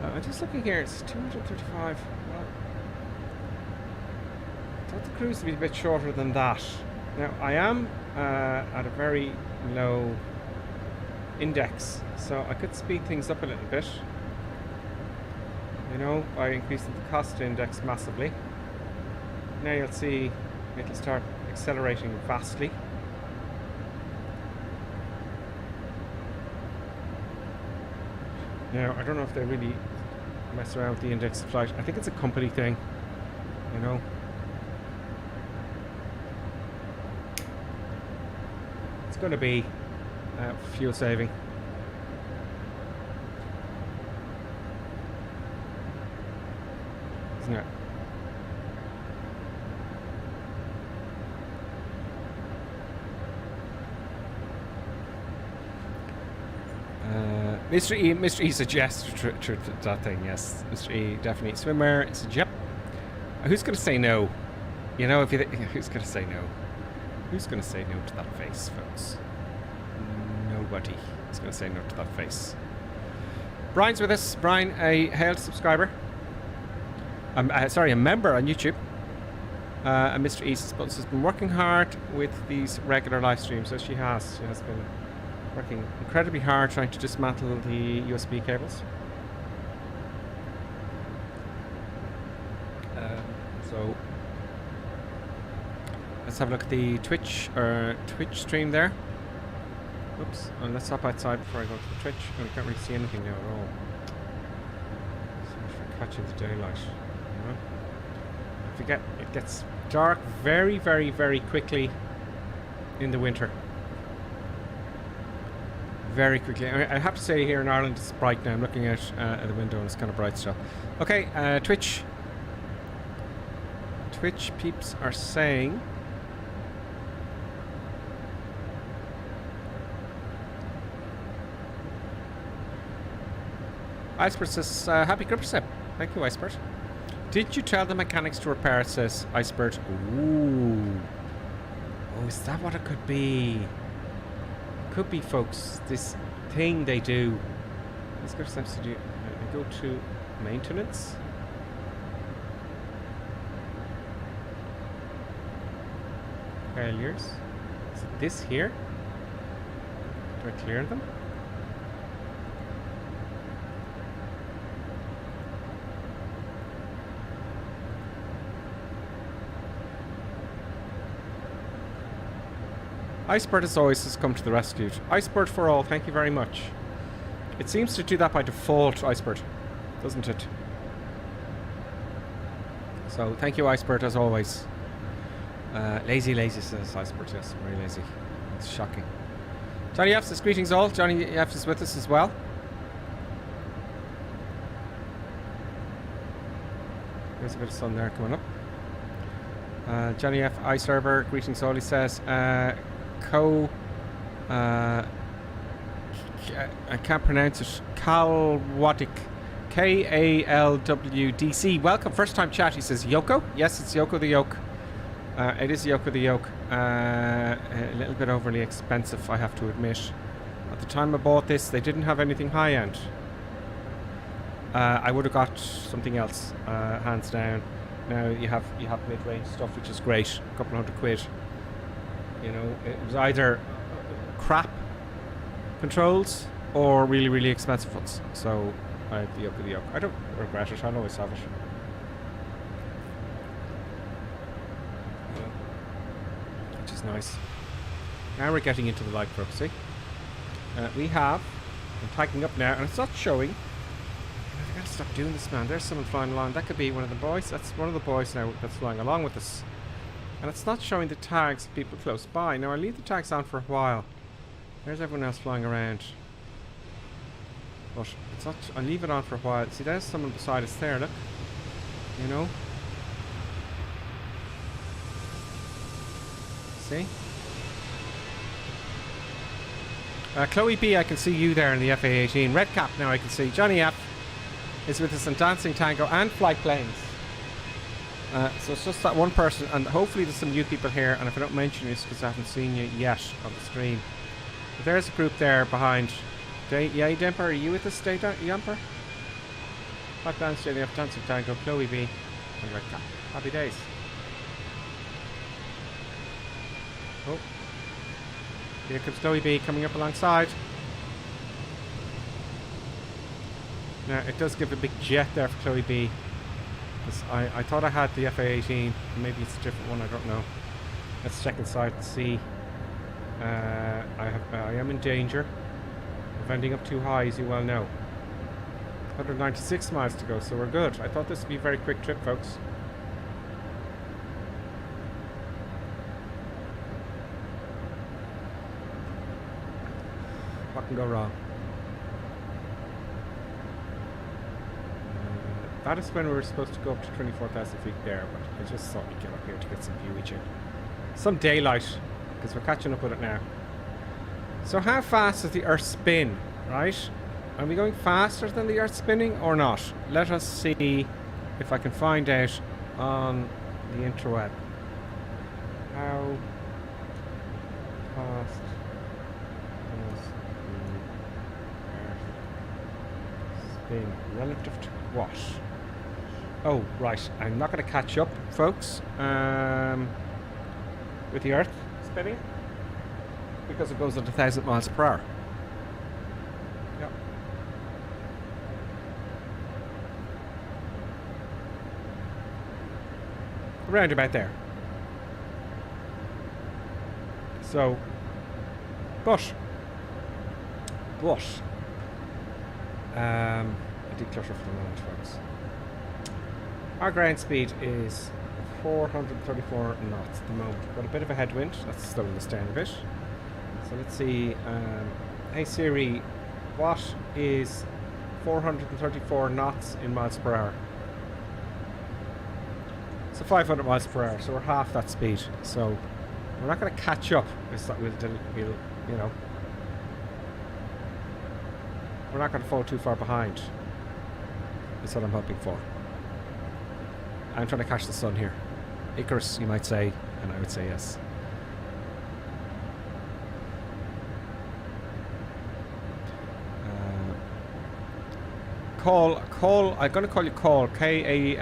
I'm just looking here, it's 235. Well, I thought the cruise would be a bit shorter than that. Now, I am at a very low index, so I could speed things up a little bit. You know, by increasing the cost index massively. Now you'll see it'll start accelerating vastly. Now, I don't know if they really mess around with the index of flight. I think it's a company thing, you know. It's going to be fuel saving. Isn't it? Mr. E suggests that thing, yes. Mr. E definitely. Swimwear, it's a yep. Who's going to say no? You know, if you who's going to say no? Who's going to say no to that face, folks? Nobody is going to say no to that face. Brian's with us. Brian, a hailed subscriber. Sorry, a member on YouTube. And Mr. E has been working hard with these regular live streams, so she has. She has been working incredibly hard trying to dismantle the USB cables. So let's have a look at the Twitch stream there. Oops, and let's hop outside before I go to the Twitch. And we can't really see anything now at all. So much for catching the daylight. You know? I forget, it gets dark very, very, very quickly in the winter. very quickly. I have to say here in Ireland it's bright now. I'm looking out at the window and it's kind of bright still. Okay, Twitch peeps are saying Icebert says happy Gripper. Thank you, Icebert. Did you tell the mechanics to repair it, says Icebert. Ooh. Oh, is that what it could be? Could be, folks. This thing they do. Let's go to go to maintenance. Failures. Is it this here? Do I clear them? Icebird, as always, has come to the rescue. Icebird for all, thank you very much. It seems to do that by default, Icebird, doesn't it? So, thank you, Icebird, as always. Lazy, says Icebird, yes, very lazy. It's shocking. Johnny F says, greetings all. Johnny F is with us as well. There's a bit of sun there coming up. Johnny F, iServer, greetings all, he says. I can't pronounce it. Kalwadic, Kalwdc. Welcome, first time chat. He says Yoko. Yes, it's Yoko the Yoke. It is Yoko the Yoke. A little bit overly expensive, I have to admit. At the time I bought this, they didn't have anything high end. I would have got something else, hands down. Now you have mid-range stuff, which is great. A couple £100. You know, it was either crap controls or really, really expensive ones. So I have the Yoke. I don't regret it. I'll always have it. Which is nice. Now we're getting into the light group, see? We have, I'm tagging up now, and it's not showing. I gotta stop doing this, man. There's someone flying along. That could be one of the boys. That's one of the boys now that's flying along with us. And it's not showing the tags of people close by. Now, I'll leave the tags on for a while. There's everyone else flying around. But it's not... I'll leave it on for a while. See, there's someone beside us there, look. You know? See? Chloe B, I can see you there in the FA-18. Red Cap now I can see. Johnny F is with us in Dancing Tango and Flight Planes. So it's just that one person, and hopefully there's some new people here, and if I don't mention this because I haven't seen you yet on the screen. But there's a group there behind. Yeah, Demper, are you with us today, Demper? Flight Planes, Johnny F, Dancing Tango, Chloe B, and Red Cap. Happy days. Oh. Here comes Chloe B coming up alongside. Now, it does give a big jet there for Chloe B. I thought I had the FA-18. Maybe it's a different one, I don't know. Let's check inside and see. I am in danger of ending up too high, as you well know. 196 miles to go, so we're good. I thought this would be a very quick trip, folks. What can go wrong? That is when we were supposed to go up to 24,000 feet there, but I just thought we'd get up here to get some viewage in. Some daylight, because we're catching up with it now. So how fast does the Earth spin, right? Are we going faster than the Earth spinning or not? Let us see if I can find out on the interweb. How fast does the Earth spin relative to what? Oh, right. I'm not going to catch up, folks, with the Earth spinning because it goes at 1,000 miles per hour. Yep. Around about there. So, but, I declutter for the moment, folks. Our ground speed is 434 knots at the moment. Got a bit of a headwind. That's slowing us down a bit. So let's see. Hey Siri, what is 434 knots in miles per hour? So 500 miles per hour, so we're half that speed. So we're not going to catch up. It's that we'll, you know, we're not going to fall too far behind. That's what I'm hoping for. I'm trying to catch the sun here. Icarus, you might say, and I would say yes. Call, I'm going to call you Call, Kalwdc.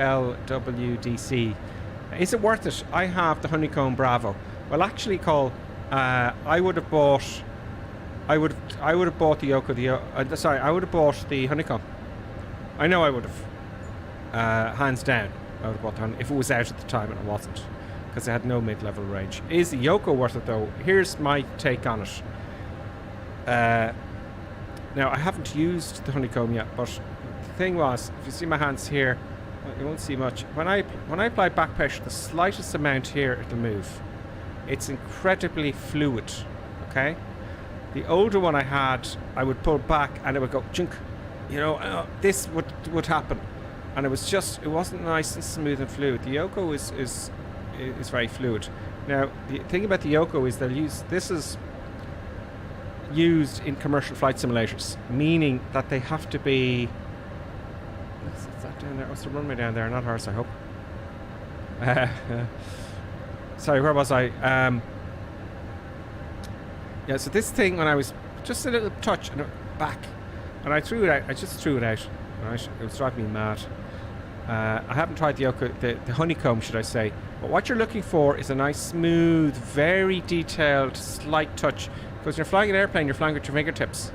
Is it worth it? I have the Honeycomb Bravo. Well, actually, Call, I would have bought the Yoko, I would have bought the Honeycomb. I know I would have. Hands down, I would have bought the Honeycomb if it was out at the time, and it wasn't, because it had no mid-level range. Is the Yoko worth it though? Here's my take on it. Now, I haven't used the Honeycomb yet, but the thing was, if you see my hands here, well, you won't see much. When I apply back pressure, the slightest amount here, it'll move. It's incredibly fluid, okay? The older one I had, I would pull back and it would go chunk. You know, this would happen. And it wasn't nice and smooth and fluid. The Yoko is very fluid. Now, the thing about the Yoko is this is used in commercial flight simulators, meaning that they have to be. Is that down there? What's the runway down there? Not ours, I hope. Sorry, where was I? Yeah, so this thing, when I was just a little touch and back, and I threw it out. I just threw it out. Right, it was driving me mad. I haven't tried the Yoko, the Honeycomb, should I say? But what you're looking for is a nice, smooth, very detailed, slight touch. Because when you're flying an airplane, you're flying with your fingertips.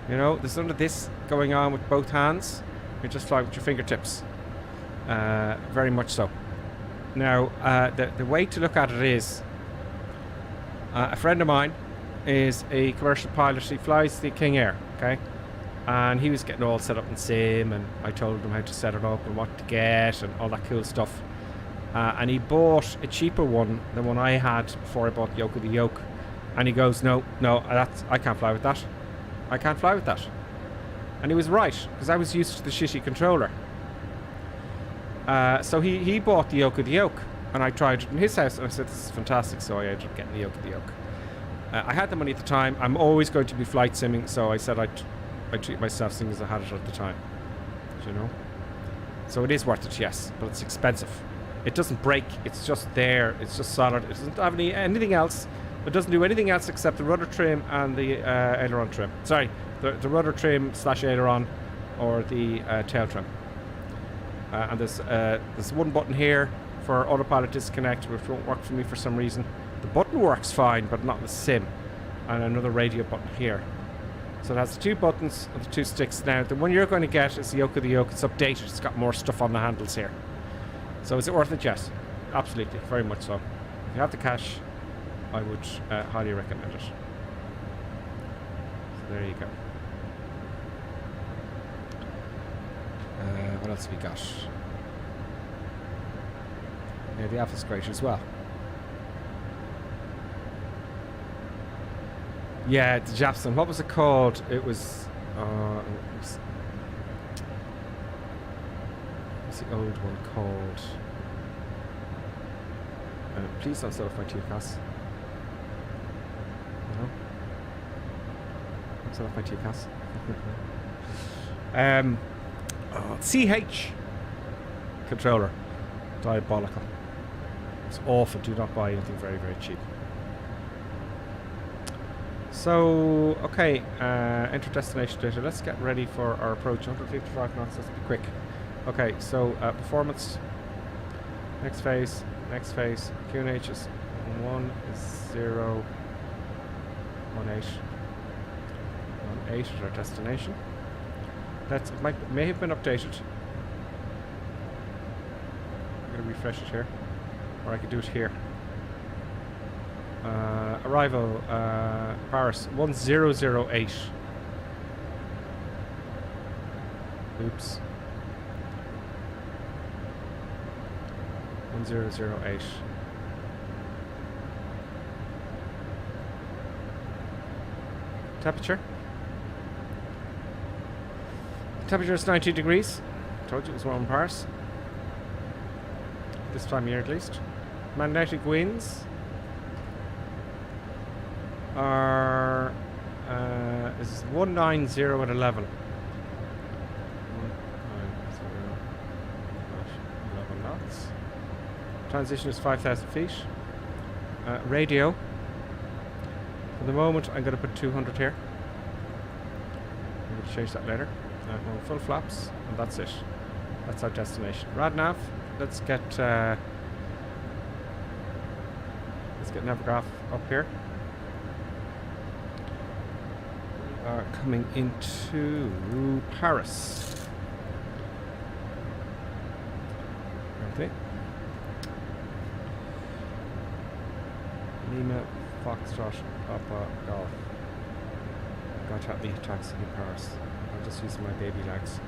You know, there's none of this going on with both hands. You're just flying with your fingertips. Very much so. Now, the way to look at it is, a friend of mine is a commercial pilot. He flies the King Air, okay? And he was getting all set up in sim, and I told him how to set it up and what to get and all that cool stuff. And he bought a cheaper one than one I had before I bought the Yoko the Yoke. And he goes, no, I can't fly with that. I can't fly with that. And he was right, because I was used to the shitty controller. So he bought the Yoko the Yoke, and I tried it in his house, and I said, this is fantastic, so I ended up getting the Yoko the Yoke. I had the money at the time. I'm always going to be flight simming, so I said I'd treat myself seeing as I had it at the time. You know? So it is worth it, yes, but it's expensive. It doesn't break, it's just there, it's just solid. It doesn't have anything else. It doesn't do anything else except the rudder trim and the aileron trim. Sorry, the rudder trim / aileron, or the tail trim. And there's one button here for autopilot disconnect, which won't work for me for some reason. The button works fine, but not in the sim. And another radio button here. So it has the two buttons and the two sticks. Now, the one you're going to get is the Yoko the Yoke. It's updated. It's got more stuff on the handles here. So is it worth it? Yes. Absolutely. Very much so. If you have the cash, I would highly recommend it. So there you go. What else have we got? Yeah, the Alpha's great as well. Yeah, the Japson. What was it called? It was what's the old one called? Please don't set off my TCAS. No. Don't set off my TCAS. CH controller. Diabolical. It's awful. Do not buy anything very, very cheap. So, okay, enter destination data. Let's get ready for our approach. 155 knots, let's be quick. Okay, so performance, next phase, QNHs, 1018. 18 is our destination. It may have been updated. I'm going to refresh it here, or I could do it here. Arrival, Paris, 1008. Oops. 1008. Temperature, Temperature is 90 degrees. Told you it was warm in Paris. This time of year at least. Magnetic winds are is 190 at 11. 11 knots. Transition is 5,000 feet. Radio. For the moment, I'm going to put 200 here. I'm going to change that later. Full flaps, and that's it. That's our destination. Radnav. Let's get Navigraph up here. We are coming into Paris. Okay. Lima, Foxtrot, Papa, Golf. Got to have me taxi in Paris. I'm just using my baby legs.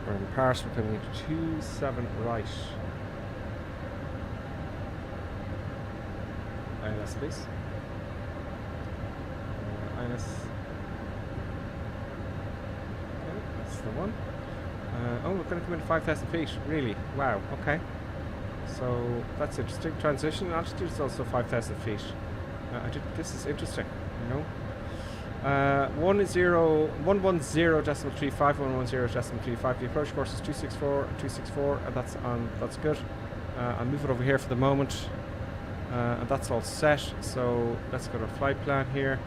We're in Paris. We're coming into 27 right. ILS, please. ILS. Okay, that's the one. Oh, we're going to come into 5,000 feet. Really? Wow. Okay. So that's interesting. Transition altitude is also 5,000 feet. This is interesting. You know. 110.35, 110.35. The approach course is 264, and that's good. I'll move it over here for the moment, and that's all set. So let's go to flight plan here.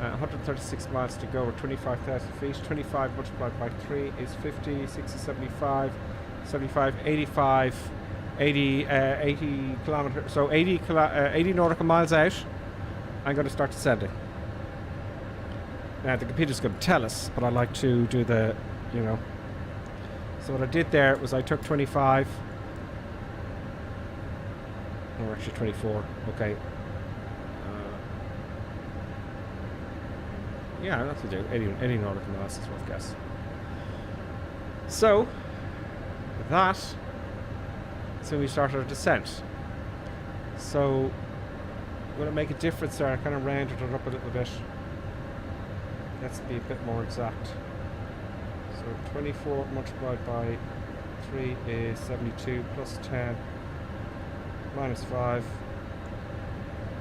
136 miles to go, or 25,000 feet. 25 multiplied by 3 is 50, 60, 75, 75, 85, 80 kilometers. So 80 nautical miles out. I'm going to start descending. Now the computer's going to tell us, but I like to do the, you know. So what I did there was I took 25, or actually 24. Okay. Yeah, that's what I do. 80 nautical miles is rough guess. So we start our descent. So will it make a difference there? I kind of rounded it up a little bit. Let's be a bit more exact. So 24 multiplied by 3 is 72, plus 10 minus 5.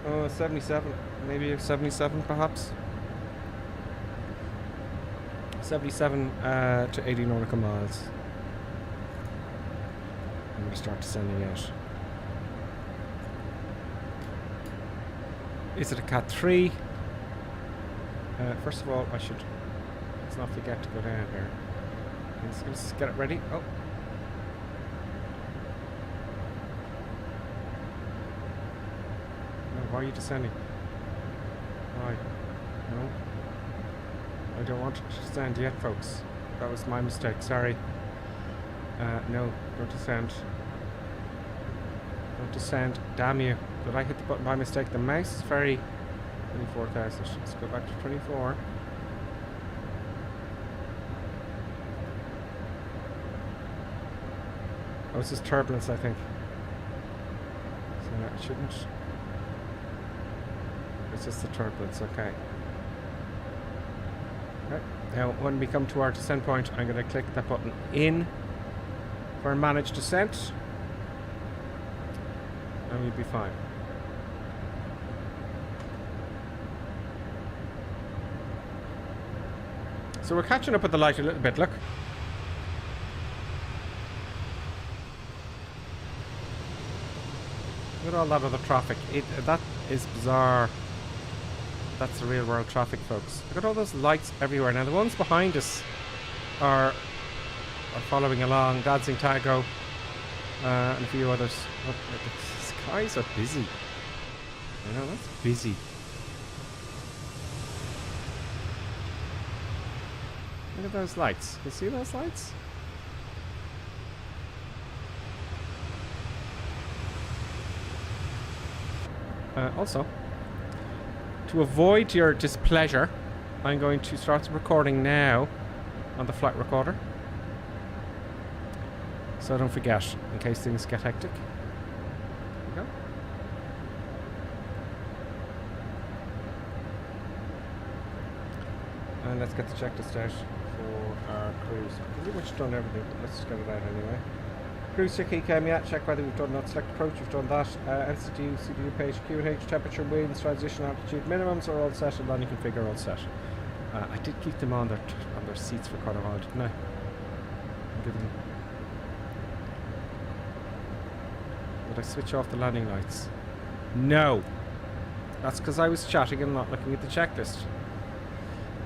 Oh, 77. Maybe 77 perhaps. 77 to 80 nautical miles. I'm going to start descending out. Is it a Cat 3? First of all, let's not forget to go down here. Let's get it ready. Oh. No, why are you descending? Why? No. I don't want to descend yet, folks. That was my mistake, sorry. No, don't descend. Don't descend, damn you. Did I hit the button by mistake? The mouse is very... 24,000. Let's go back to 24. Oh, it's just turbulence, I think. So no, it shouldn't. It's just the turbulence, okay. Okay. Now, when we come to our descent point, I'm going to click that button in for manage descent. And we'll be fine. So we're catching up with the light a little bit, look. Look at all that other traffic. That is bizarre. That's the real world traffic, folks. Look at all those lights everywhere. Now the ones behind us are following along. Dancing Tango and a few others. Look, the skies are busy. You know, that's busy. Look at those lights. You see those lights? Also, to avoid your displeasure, I'm going to start the recording now on the flight recorder. So don't forget, in case things get hectic. There we go. And let's get the checklist out for our cruise. We've pretty much done everything, but let's get it out anyway. Cruise check ECAM, yeah, check whether we've done that. Select approach, we've done that. NCD, CDU page, QH, temperature, winds, transition, altitude, minimums are all set, and landing configure all set. I did keep them on their seats for quite a while, didn't I? Did I switch off the landing lights? No! That's because I was chatting and not looking at the checklist.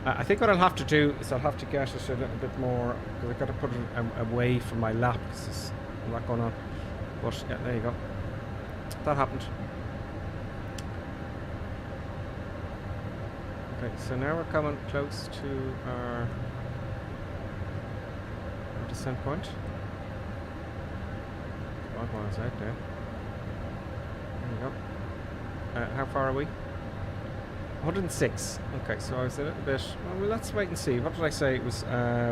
I think what I'll have to do is I'll have to get it a little bit more, because I've got to put it away from my lap, because there's a lot going on. But yeah, there you go. That happened. Okay, so now we're coming close to our descent point. 5 miles out there. There you go. How far are we? 106. Okay, so I was a little bit. Well, let's wait and see. What did I say? It was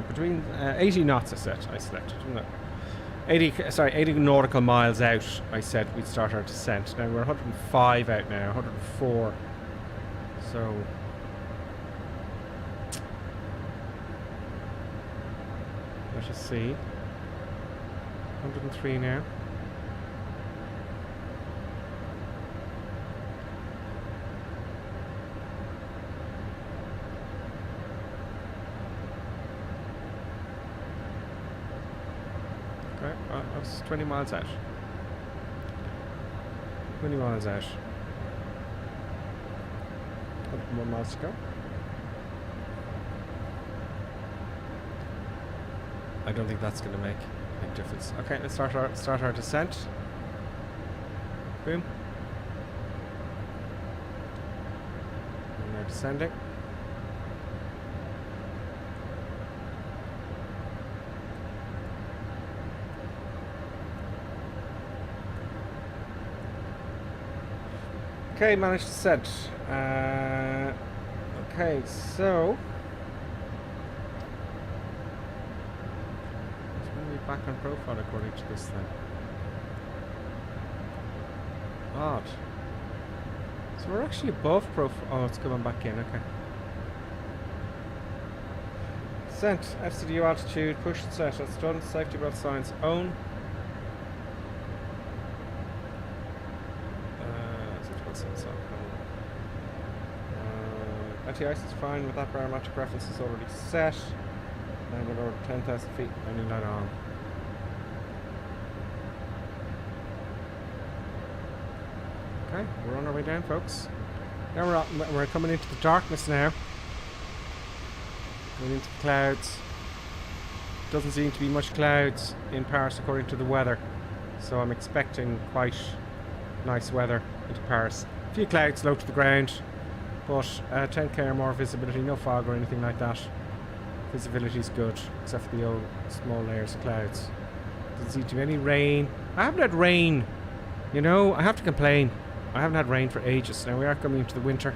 between 80 knots. I selected, didn't it? 80 nautical miles out. I said we'd start our descent. Now we're 105 out now. 104. So. Let us see. 103 now. Okay, that's 20 miles out. 20 miles out. 101 miles to go. I don't think that's going to make a big difference. Okay, let's start our descent. Boom. And we're descending. Okay, managed to descend. Okay, so back on profile according to this thing. Odd. So we're actually above profile. Oh, it's coming back in. Okay. Descent. FCDU altitude. Push and set. That's done. Safety belt signs on. Anti-ice is fine with that. Barometric reference is already set. And we're over 10,000 feet. Landing light on. Okay, we're on our way down, folks. Now we're coming into the darkness now. Going into the clouds. Doesn't seem to be much clouds in Paris according to the weather. So I'm expecting quite nice weather into Paris. A few clouds low to the ground, but 10k or more visibility, no fog or anything like that. Visibility is good, except for the old small layers of clouds. Doesn't seem to be any rain. I haven't had rain. You know, I have to complain. I haven't had rain for ages. Now we are coming into the winter.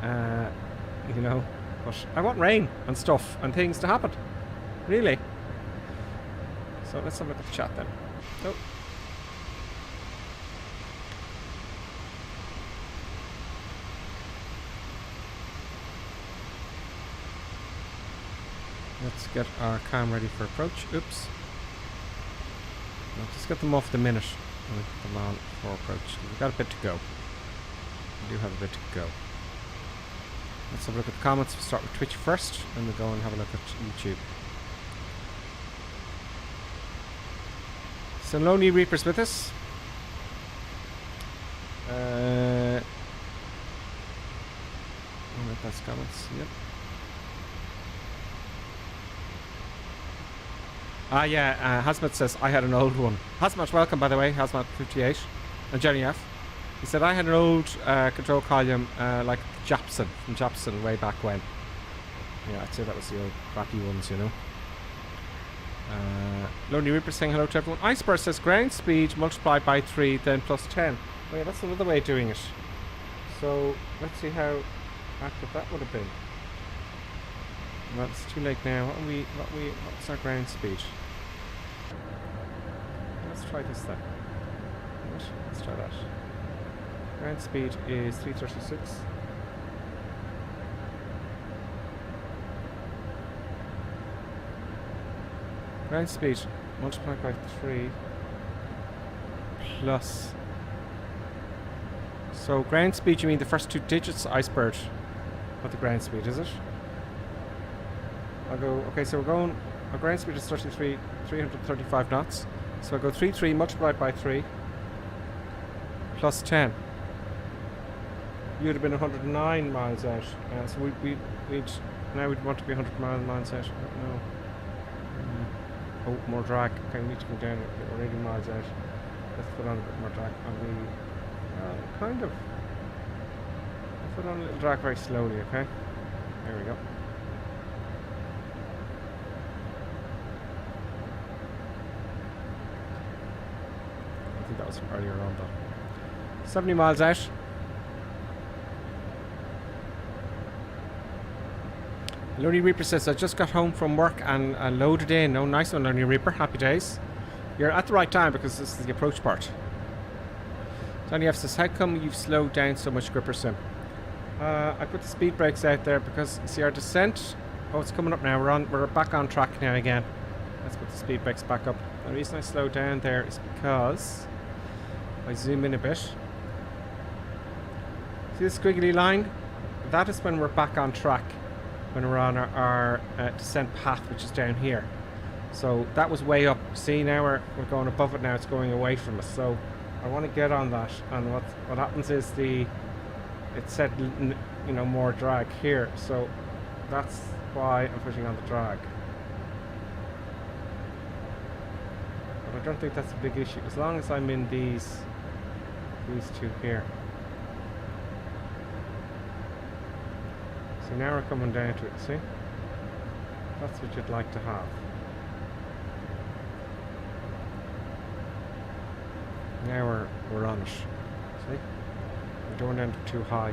You know, but I want rain and stuff and things to happen. Really. So let's have a look at the chat then. Oh. Let's get our cam ready for approach. Oops. Let's just get them off the minute. And put them on for approach. We've got a bit to go. We do have a bit to go. Let's have a look at the comments. We'll start with Twitch first, and we'll go and have a look at YouTube. Some Lonely Reapers with us. That's comments. Yep. Yeah, Hazmat says, I had an old one. Hazmat, welcome, by the way, Hazmat58. And Jenny F. He said, I had an old control column like Japson, from Japson way back when. Yeah, I'd say that was the old crappy ones, you know. Lonely Reaper saying hello to everyone. Iceberg says, ground speed multiplied by 3, then plus 10. Oh yeah, that's another way of doing it. So, let's see how accurate that would have been. Well, it's too late now. What's our ground speed? Let's try this then. Let's try that. Ground speed is 336. Ground speed multiplied by 3 plus. So ground speed, you mean the first 2 digits, Icebird? Not the ground speed, is it? I'll go, okay, so we're going, our ground speed is 335 knots. So I'll go 33 multiplied by 3 plus 10. You'd have been 109 miles out. So now we'd want to be 100 miles out. I don't know. Oh, more drag. Okay, we need to go down. We're 80 miles out. Let's put on a bit more drag. Kind of. Let's put on a little drag very slowly, okay? There we go. I think that was from earlier on though. 70 miles out. Lonely Reaper says, I just got home from work and loaded in. Oh, nice one, Lonely Reaper. Happy days. You're at the right time because this is the approach part. Danny F says, how come you've slowed down so much, Gripper Sim? I put the speed brakes out there because, see, our descent... Oh, it's coming up now. We're back on track now again. Let's put the speed brakes back up. The reason I slowed down there is because... I zoom in a bit. See the squiggly line? That is when we're back on track. When we're on our descent path, which is down here. So that was way up. See, now we're going above it now. It's going away from us. So I want to get on that. And what happens is it said, you know, more drag here. So that's why I'm pushing on the drag. But I don't think that's a big issue as long as I'm in these two here. So now we're coming down to it, see? That's what you'd like to have. Now we're on it. See? We don't end up too high.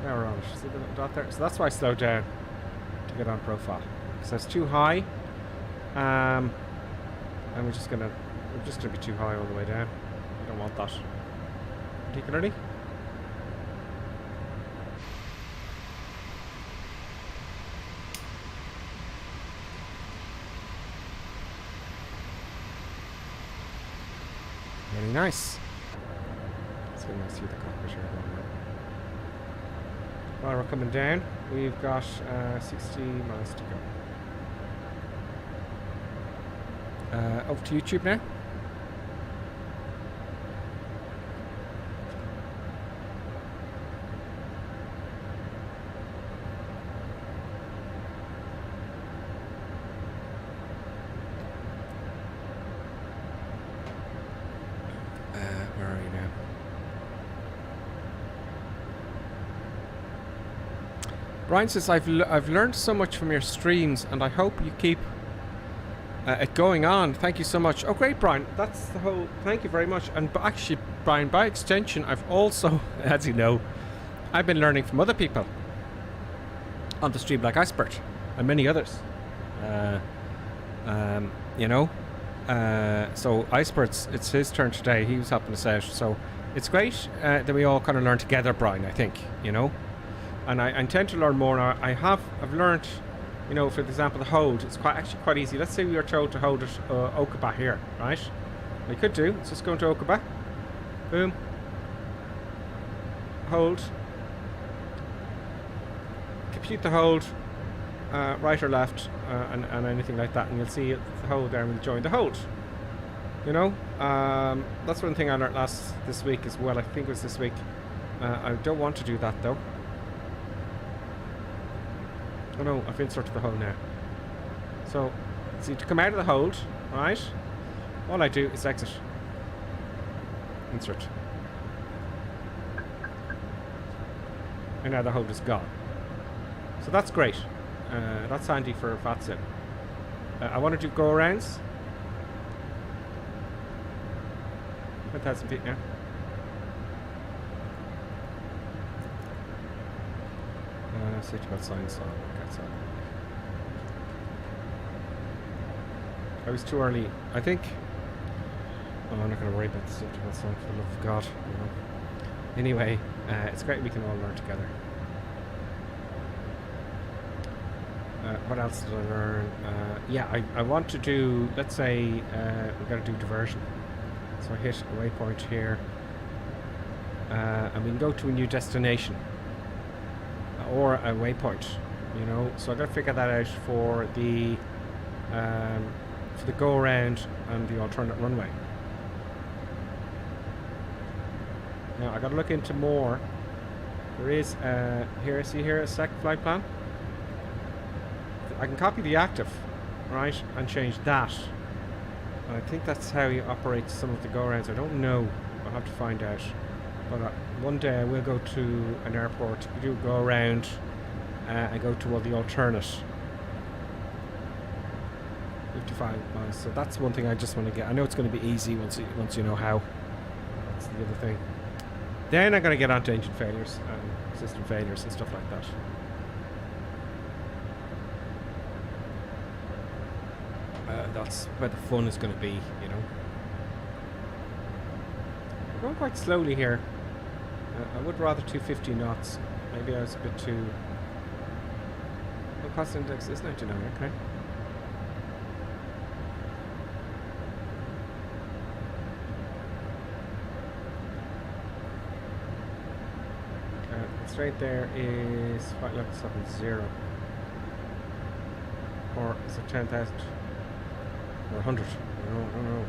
Now we're on it. See the little dot there? So that's why I slowed down to get on profile. So it's too high. And we're just gonna be too high all the way down. We don't want that. Particularly. Very nice. Let's go and see the cockpit here. While we're coming down, we've got 60 miles to go. Over to YouTube now. Where are you now? Brian says, I've learned so much from your streams and I hope you keep it going on. Thank you so much. Oh, great, Brian. That's the whole... Thank you very much. And actually, Brian, by extension, I've also, as you know, I've been learning from other people on the stream, like Icebert and many others. You know, so Icebert's, it's his turn today. He was helping us out. So it's great that we all kind of learn together, Brian, I think, you know. And I intend to learn more. Now, I've learned, you know, for example, the hold. It's actually quite easy. Let's say we are told to hold it Okaba here, right? We could do. Let's just go into Okaba. Boom. Hold. Compute the hold, right or left, and anything like that, and you'll see the hold there and we'll join the hold. You know, that's one thing I learned this week as well. I think it was this week. I don't want to do that though. Oh no, I've inserted the hold now. So, see, to come out of the hold, right, all I do is exit. Insert. And now the hold is gone. So that's great. That's handy for VATSIM. I want to do go-arounds. 10,000 feet now. Seatbelt signs on. I was too early, I think. Oh, I'm not going to worry about the seatbelt sign, for the love of God. You know. Anyway, it's great we can all learn together. What else did I learn? Yeah, I want to do, let's say, we've got to do diversion. So I hit a waypoint here. And we can go to a new destination. Or a waypoint, you know. So I've got to figure that out for the go around and the alternate runway. Now I got to look into more. There is here, see here, a second flight plan. I can copy the active, right, and change that. And I think that's how you operate some of the go-arounds. I don't know. I'll have to find out. But one day I will go to an airport, do a go-around, and go to all the alternate 55 miles. So that's one thing I just want to get. I know it's going to be easy once you know how. That's the other thing. Then I'm going to get onto engine failures and system failures and stuff like that. That's where the fun is going to be, you know. We're going quite slowly here. I would rather 250 knots. Maybe I was a bit too... Well, cost index is 99, okay. Straight there is flight level 70. Or is it 10,000? Or 100? I don't know.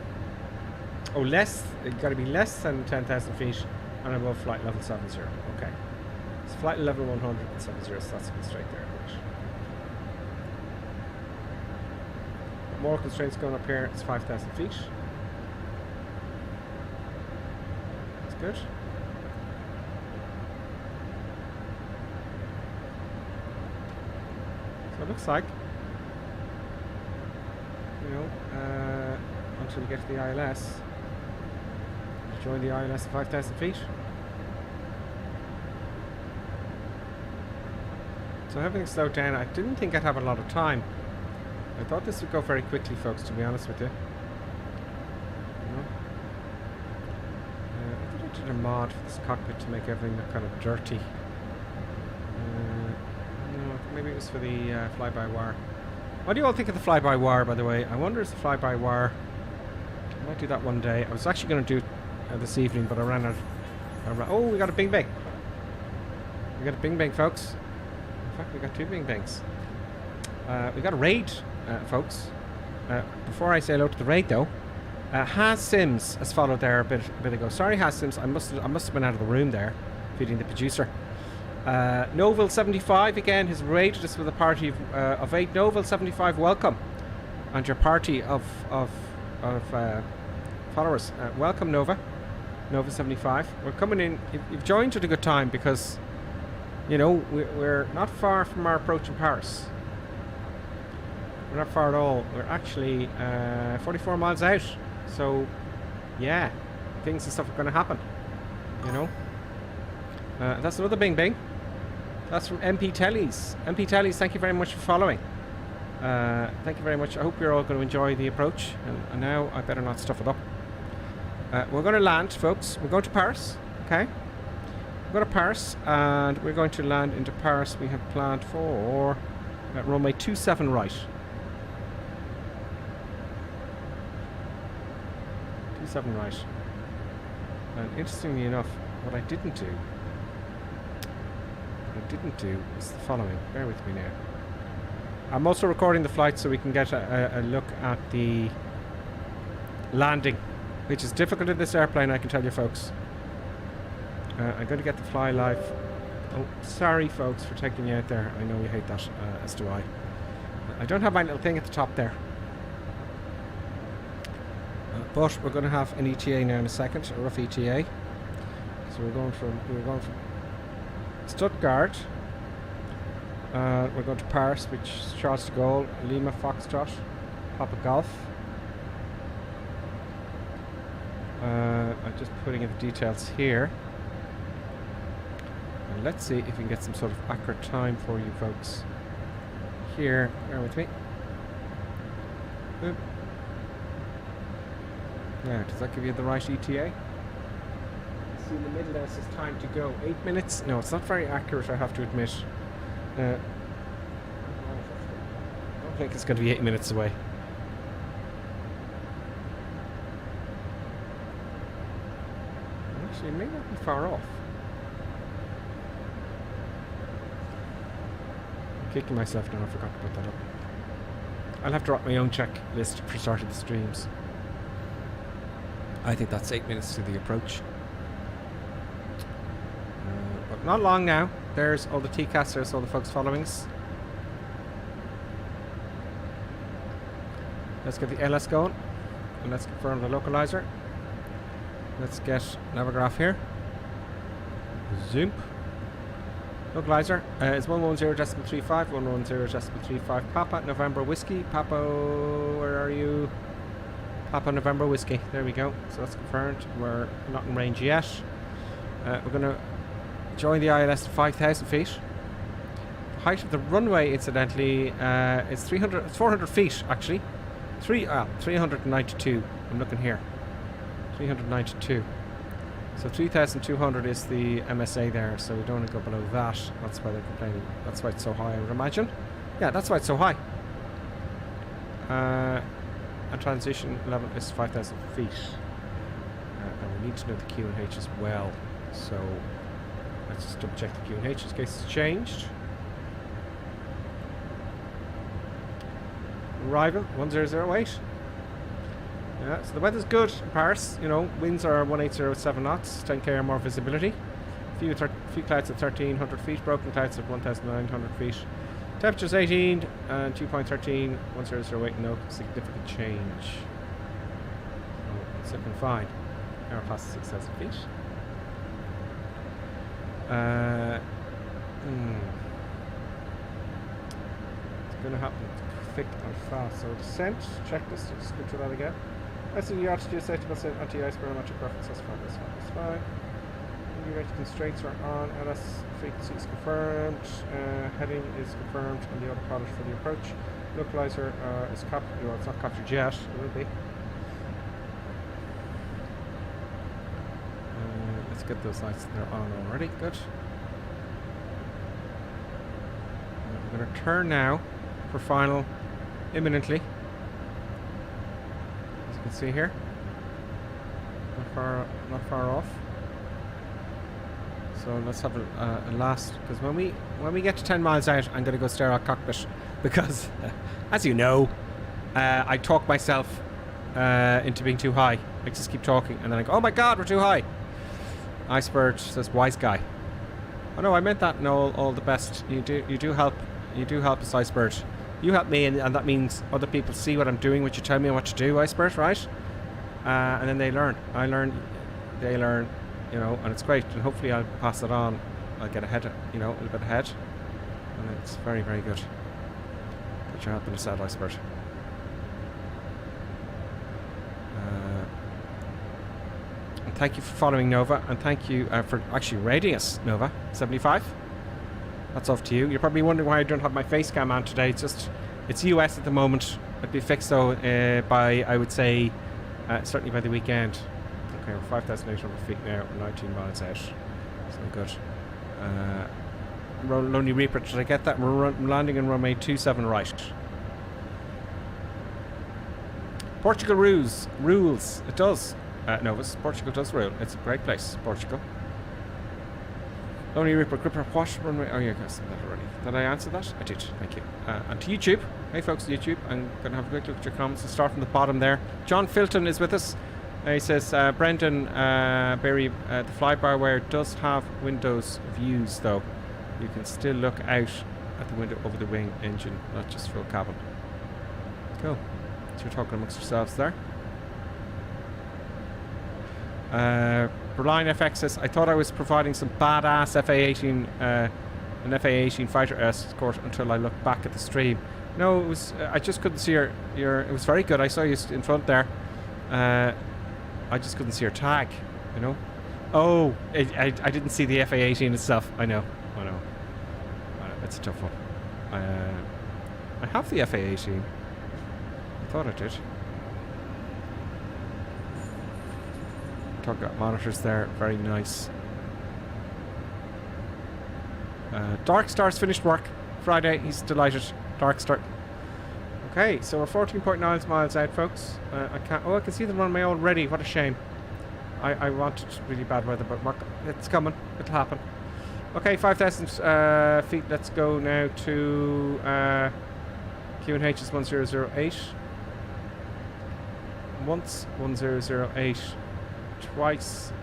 Oh, less. It's got to be less than 10,000 feet and above flight level 70. Okay. It's flight level 100 and 70, so that's straight there. Right. More constraints going up here. It's 5,000 feet. That's good. So it looks like, you know, until we get to the ILS, join the ILS at 5,000 feet. So everything slowed down. I didn't think I'd have a lot of time. I thought this would go very quickly, folks, to be honest with you. I thought I did a mod for this cockpit to make everything look kind of dirty. Maybe it was for the fly-by-wire. What do you all think of the fly-by-wire, by the way? I wonder if the fly-by-wire... I might do that one day. I was actually going to do it this evening, but I ran out. Oh, we got a bing bang. We got a bing bang, folks. In fact, we got two bing bangs. We got a raid, folks. Before I say hello to the raid, though, Has Sims has followed there a bit ago. Sorry, Has Sims. I must have been out of the room there, feeding the producer. Noville 75 again has rated us with a party of 8. Noville 75, welcome, and your party of followers. Welcome, Nova 75. We're coming in. You've joined at a good time because, you know, we're not far from our approach in Paris. We're not far at all. We're actually 44 miles out. So, yeah, things and stuff are going to happen. You know. That's another bing bing. That's from MP Tellies. MP Tellies, thank you very much for following. Thank you very much. I hope you're all going to enjoy the approach. And now I better not stuff it up. We're going to land, folks. We're going to Paris. Okay. We're going to Paris, and we're going to land into Paris. We have planned for runway 27 right. 27 right. And interestingly enough, what I didn't do is the following. Bear with me now. I'm also recording the flight so we can get a look at the landing, which is difficult in this airplane, I can tell you, folks. I'm going to get the fly live. Oh, sorry, folks, for taking you out there. I know you hate that, as do I. I don't have my little thing at the top there. But we're going to have an ETA now in a second, a rough ETA. So we're going from Stuttgart. We're going to Paris, which is Charles de Gaulle, Lima Foxtrot, Papa Golf. I'm just putting in the details here. And let's see if we can get some sort of accurate time for you folks. Here, bear with me. Boop. Yeah, does that give you the right ETA? See in the middle there it says time to go. 8 minutes? No, it's not very accurate, I have to admit. think it's going to be 8 minutes away. Actually, it may not be far off. I'm kicking myself now, I forgot to put that up. I'll have to write my own checklist for starting the streams. I think that's 8 minutes to the approach. But not long now. There's all the TCAS, there's all the folks following us. Let's get the LS going. And let's confirm the localizer. Let's get Navigraph here. Zoom. Localizer is 110.35, 110.35. Papa November Whiskey. Papa, where are you? Papa November Whiskey. There we go. So that's confirmed. We're not in range yet. We're going to join the ILS to 5,000 feet. The height of the runway, incidentally, is 400 feet actually. 392. I'm looking here. 392. So 3,200 is the MSA there, so we don't want to go below that. That's why they're complaining. That's why it's so high, I would imagine. Yeah, that's why it's so high. And transition level is 5,000 feet. And we need to know the Q&H as well. So let's just double check the Q&H in case it's changed. Arrival 1008. Yeah, so the weather's good in Paris. You know, winds are 1807 knots, 10 km more visibility. Few clouds at 1,300 feet, broken clouds at 1,900 feet. Temperature's 18 and 2.13, 1008, no significant change. So it's looking fine. Now we're past 6,000 feet. It's going to happen thick and fast. So descent, checklist, just go through that again. That's the altitude, safety bus, anti-ice, barometric reference, that's fine, that's fine. Rate constraints are on, LS frequency is confirmed, heading is confirmed, and the autopilot for the approach. Localizer is captured, well, it's not captured yet, it will be. Let's get those lights, they're on already, good. We're going to turn now for final imminently. As you can see here, not far off. So let's have a last, because when we get to 10 miles out, I'm going to go stare at Cockpit, because as you know, I talk myself into being too high. I just keep talking, and then I go, oh my god, we're too high. Iceberg says wise guy. Oh no, I meant that. No, all the best. You do help us, Iceberg. You help me, and that means other people see what I'm doing, what you tell me what to do, Iceberg, right? And then they learn. I learn, they learn. You know, and it's great, and hopefully I'll pass it on. I'll get ahead, you know, a little bit ahead, and it's very, very good. Put your help in a sad Iceberg. And thank you for following Nova, and thank you for actually rating us, Nova 75. That's off to you. You're probably wondering why I don't have my face cam on today. It's US at the moment. It'll be fixed though by, I would say, certainly by the weekend. Okay, we're 5,800 feet now, we're 19 miles out. So good. Lonely Reaper, did I get that? We're landing in runway 27 right. Portugal rules. It does. Novus, Portugal does rule. It's a great place, Portugal. Lonely Reaper, Gripper, what runway? Oh yeah, I guess that already. Did I answer that? I did, thank you. And to YouTube. Hey folks, YouTube. I'm going to have a quick look at your comments and start from the bottom there. John Filton is with us. He says, Brendan Berry, the fly-by-wire does have windows views though. You can still look out at the window over the wing engine, not just full cabin. Cool. So you're talking amongst yourselves there. Berline FX says, I thought I was providing some badass FA-18, an FA-18 fighter escort until I looked back at the stream. No, it was, I just couldn't see your, it was very good. I saw you in front there. I just couldn't see your tag, you know. Oh, I didn't see the FA-18 itself. I know. It's a tough one. I have the FA-18. I thought I did. Got monitors there, very nice. Dark Star's finished work Friday. He's delighted. Dark Star. Okay, so we're 14.9 miles out, folks. I can't. Oh, I can see the runway already. What a shame. I wanted really bad weather, but it's coming. It'll happen. Okay, 5,000 feet. Let's go now to QNH is 1008. Once 1008. Twice.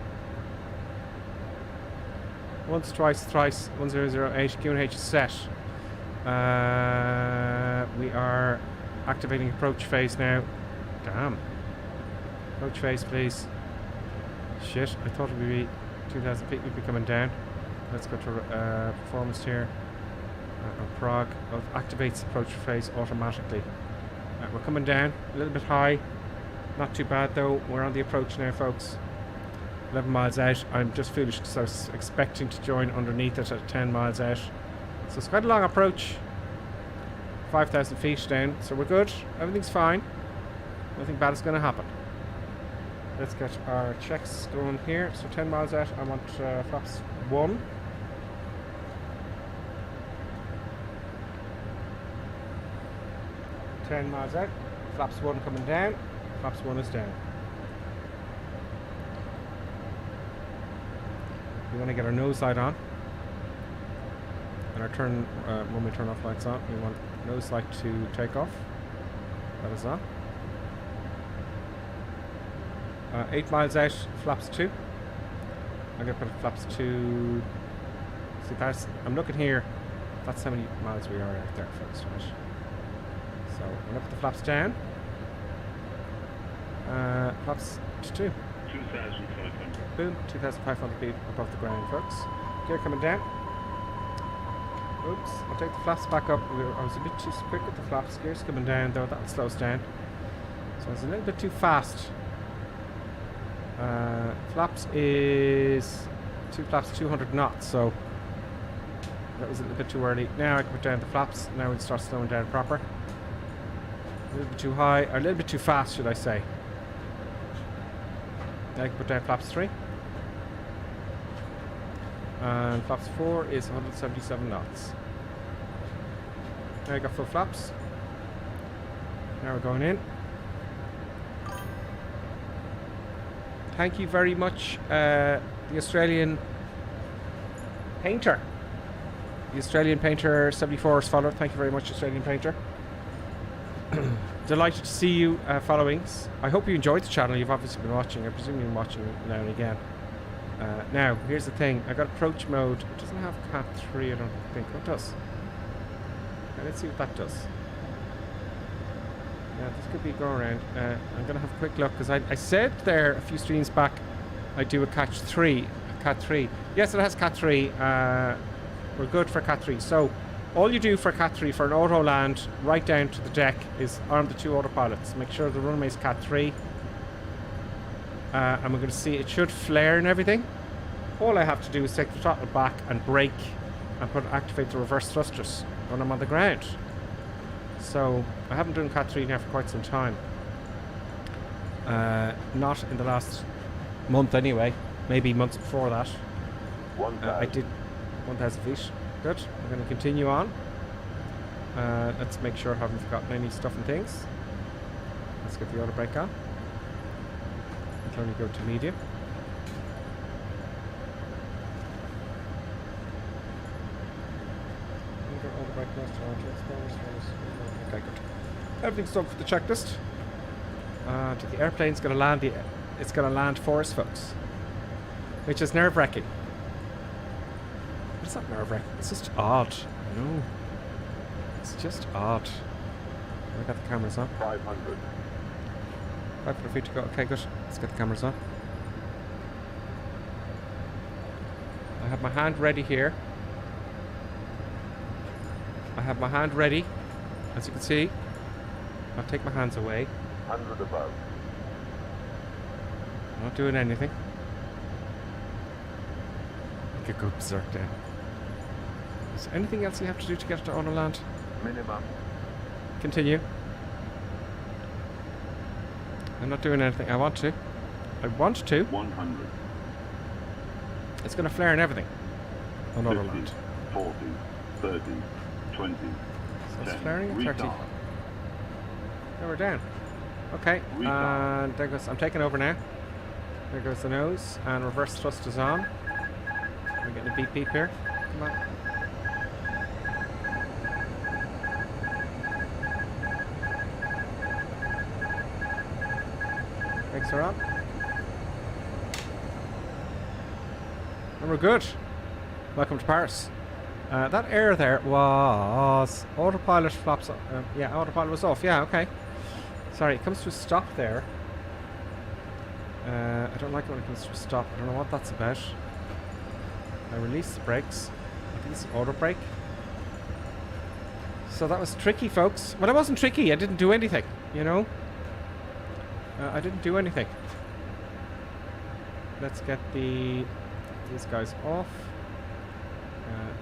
Once, twice, thrice. 1008. QNH is set. We are activating approach phase now. Damn. Approach phase, please. Shit, I thought it would be 2,000 feet. We'd be coming down. Let's go to performance here. Prague activates approach phase automatically. We're coming down a little bit high. Not too bad though. We're on the approach now, folks. 11 miles out. I'm just foolish because I was expecting to join underneath it at 10 miles out. So it's quite a long approach. 5,000 feet down. So we're good. Everything's fine. Nothing bad is going to happen. Let's get our checks going here. So 10 miles out. I want flaps 1. $10 miles out. Flaps 1 coming down. Flaps 1 is down. We want to get our nose light on. And our when we turn off lights on, we want nose light to take off. That is on. 8 miles out, flaps 2. I'm going to put flaps 2. See, I'm looking here. That's how many miles we are out there, folks. Right? So I'm going to put the flaps down. Flaps 2. 2,500. Boom, 2,500 feet above the ground, folks. Gear coming down. Oops, I'll take the flaps back up. I was a bit too quick with the flaps. Gear's coming down, though. That'll slow us down. So I was a little bit too fast. Flaps is 200 knots, so that was a little bit too early. Now I can put down the flaps. Now we'll start slowing down proper. A little bit too high, or a little bit too fast, should I say. Now I can put down flaps 3. And flaps 4 is 177 knots. Now I got full flaps. Now we're going in. Thank you very much, the Australian painter. The Australian painter 74 is followed. Thank you very much, Australian painter. Delighted to see you following. I hope you enjoyed the channel. You've obviously been watching. I presume you've been watching now and again. Now, here's the thing. I got approach mode. It doesn't have Cat 3, I don't think. What does? Now, let's see what that does. Yeah, this could be a go around. I'm going to have a quick look because I said there a few streams back I do a Cat 3. Yes, it has Cat 3. We're good for Cat 3. So, all you do for Cat 3 for an auto land right down to the deck is arm the 2 autopilots. Make sure the runway is Cat 3. And we're going to see it should flare and everything. All I have to do is take the throttle back and brake and activate the reverse thrusters when I'm on the ground. So I haven't done Cat 3 now for quite some time. Not in the last month anyway. Maybe months before that. I did 1,000 feet. Good. I'm going to continue on. Let's make sure I haven't forgotten any stuff and things. Let's get the auto brake on. Let's only go to medium. Okay, good. Everything's done for the checklist. The airplane's going to land. It's going to land for us, folks, which is nerve-wracking. It's not nerve-wracking. It's just odd. No, it's just odd. I got the cameras on. 500. 500 feet to go. Okay, good. Let's get the cameras on. I have my hand ready here. I have my hand ready. As you can see, I'll take my hands away. 100 above. I'm not doing anything. I could go berserk down. Is there anything else you have to do to get to auto land? Minimum. Continue. I'm not doing anything. I want to. 100. It's going to flare and everything on auto 50, land. 40, 30, 20. So it's 10. flaring at 30. Retard. Now we're down. Okay, and there goes. I'm taking over now. There goes the nose, and reverse thrust is on. We're getting a beep beep here. Come on. Brakes are on. And we're good. Welcome to Paris. That air there was autopilot flaps. Yeah, autopilot was off. Yeah, okay. Sorry, it comes to a stop there. I don't like it when it comes to a stop. I don't know what that's about. I release the brakes. I think it's auto brake. So that was tricky, folks. Well, it wasn't tricky. I didn't do anything, you know. I didn't do anything. Let's get these guys off.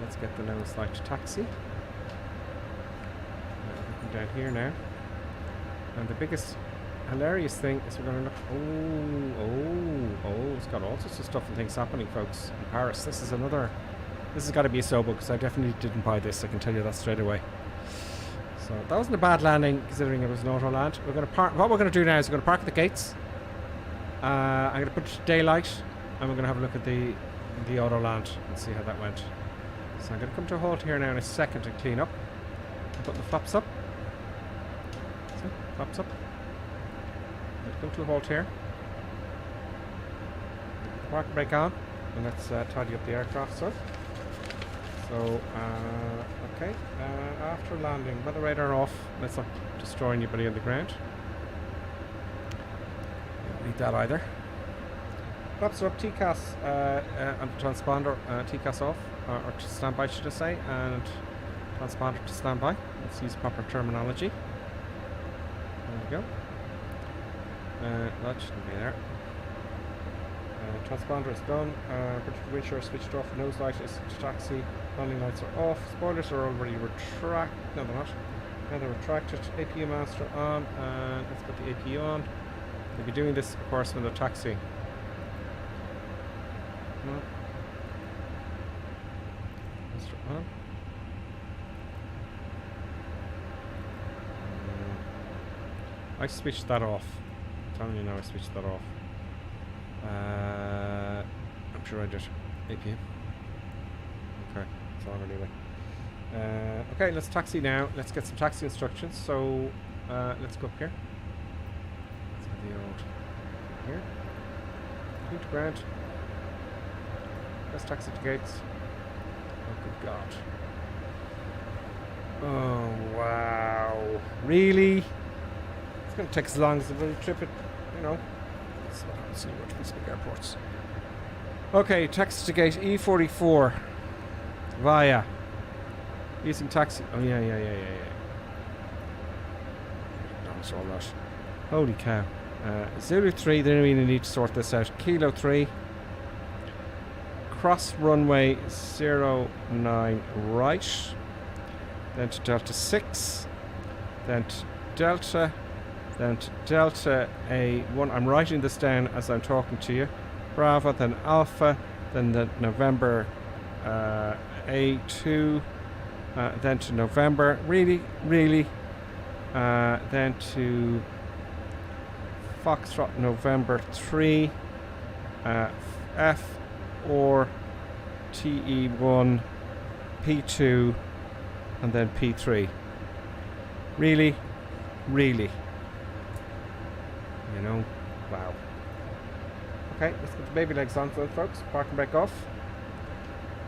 Let's get the nose light taxi. Looking down here now. And the biggest hilarious thing is we're going to look. Oh, it's got all sorts of stuff and things happening, folks, in Paris. This has got to be a Sobo, because I definitely didn't buy this. I can tell you that straight away. So that wasn't a bad landing, considering it was an auto land. We're going to park. What we're going to do now is we're going to park at the gates. I'm going to put daylight, and we're going to have a look at the auto land and see how that went. So I'm going to come to a halt here now in a second to clean up. I'm putting the flaps up. So, flaps up. I'm going to come to a halt here. Parking brake on, and let's tidy up the aircraft, sir. So, okay. After landing, weather radar off. Let's not destroy anybody on the ground. Don't need that either. Flaps are up, TCAS and transponder, TCAS off, or to standby, should I say, and transponder to standby. Let's use proper terminology. There we go. That shouldn't be there. Transponder is done. Windshield switched off. Nose light is taxi. Landing lights are off. Spoilers are already retracted. No, they're not. Now they're retracted. APU master on, and let's put the APU on. They'll be doing this, of course, when they're taxiing. No. Master on. I switched that off. I'm telling you now, I switched that off. I'm sure I did. APU. Okay, it's all anyway. Okay, let's taxi now. Let's get some taxi instructions. So, let's go up here. Let's have the old here. Clean to ground. Let's taxi to gates. Oh, good God. Oh, wow. Really? It's going to take as long as the bloody trip, you know. That's what happens when you go to these big airports. Okay, taxi to gate E44. Via. Using taxi. Oh, yeah. That's all that. Holy cow. Zulu 3, they don't really need to sort this out. Kilo 3. Cross runway 09 right. Then to Delta 6. Then to Delta. Then to Delta A1. I'm writing this down as I'm talking to you. Bravo, then Alpha. Then the November A2. Then to November. Really. Then to Foxtrot November 3. F or TE1, P2, and then P3. Really? You know, wow. Okay, let's get the baby legs on, folks. Parking brake off.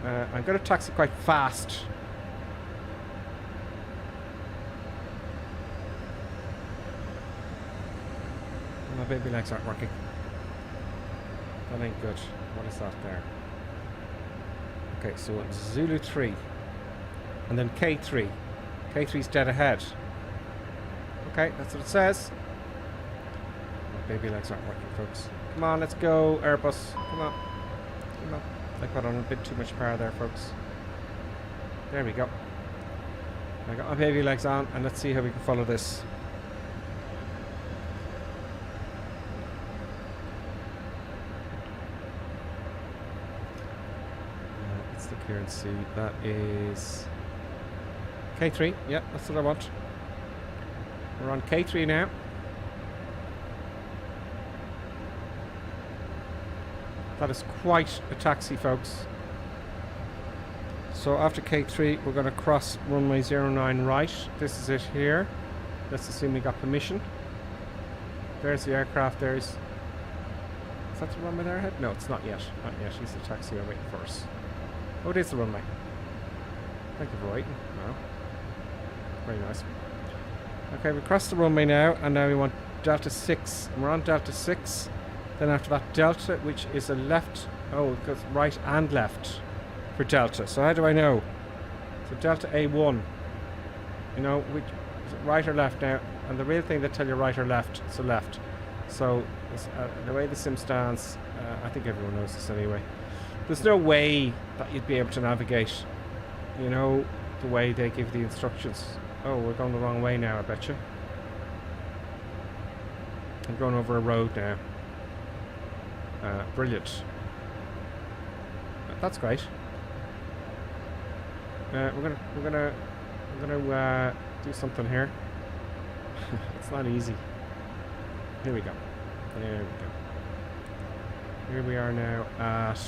I'm going to taxi quite fast. My baby legs aren't working. That ain't good. What is that there? Okay, so it's Zulu 3. And then K3. K3's dead ahead. Okay, that's what it says. My baby legs aren't working, folks. Come on, let's go, Airbus. Come on. I got on a bit too much power there, folks. There we go. I got my baby legs on, and let's see how we can follow this. Here and see, that is K3. Yeah, that's what I want. We're on K3 now. That is quite a taxi, folks. So after K3, we're going to cross runway 09 right. This is it here. Let's assume we got permission. There's the aircraft. Is that the runway there ahead? No, it's not yet. Not yet. He's the taxi we're waiting for us. Oh, it is the runway. Thank you for waiting. No. Very nice. Okay, we crossed the runway now, and now we want Delta 6. And we're on Delta 6. Then after that, Delta, which is a left. Oh, it goes right and left for Delta. So how do I know? So Delta A1. You know, which is it right or left now? And the real thing that tell you right or left, it's a left. So the way the sim stands, I think everyone knows this anyway. There's no way that you'd be able to navigate, you know, the way they give the instructions. Oh, we're going the wrong way now, I bet you. I'm going over a road now. Brilliant. That's great. We're gonna do something here. It's not easy. Here we go. There we go. Here we are now at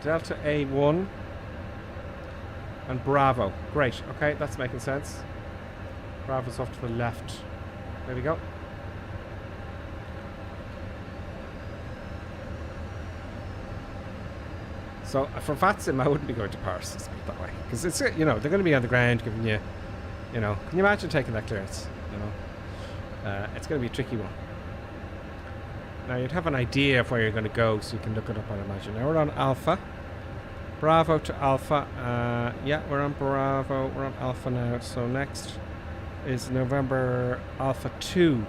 Delta A1 and Bravo. Great. Okay, that's making sense. Bravo's off to the left. There we go. So for VATSIM, I wouldn't be going to Paris, let's put it that way, because it's, you know, they're going to be on the ground giving you, you know, can you imagine taking that clearance? You know, it's going to be a tricky one. Now you'd have an idea of where you're going to go, so you can look it up, I'd imagine. Now we're on Alpha, Bravo to Alpha. Yeah, we're on Bravo. We're on Alpha now. So next is November Alpha 2.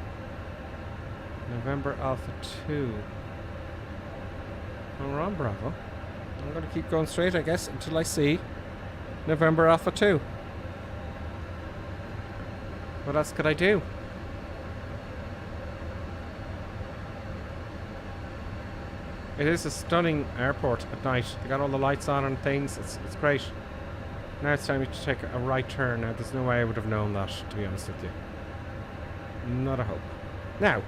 November Alpha 2. And we're on Bravo. I'm going to keep going straight, I guess, until I see November Alpha 2. What else could I do? It is a stunning airport at night. They got all the lights on and things. It's great. Now it's time to take a right turn. Now there's no way I would have known that, to be honest with you. Not a hope. Now,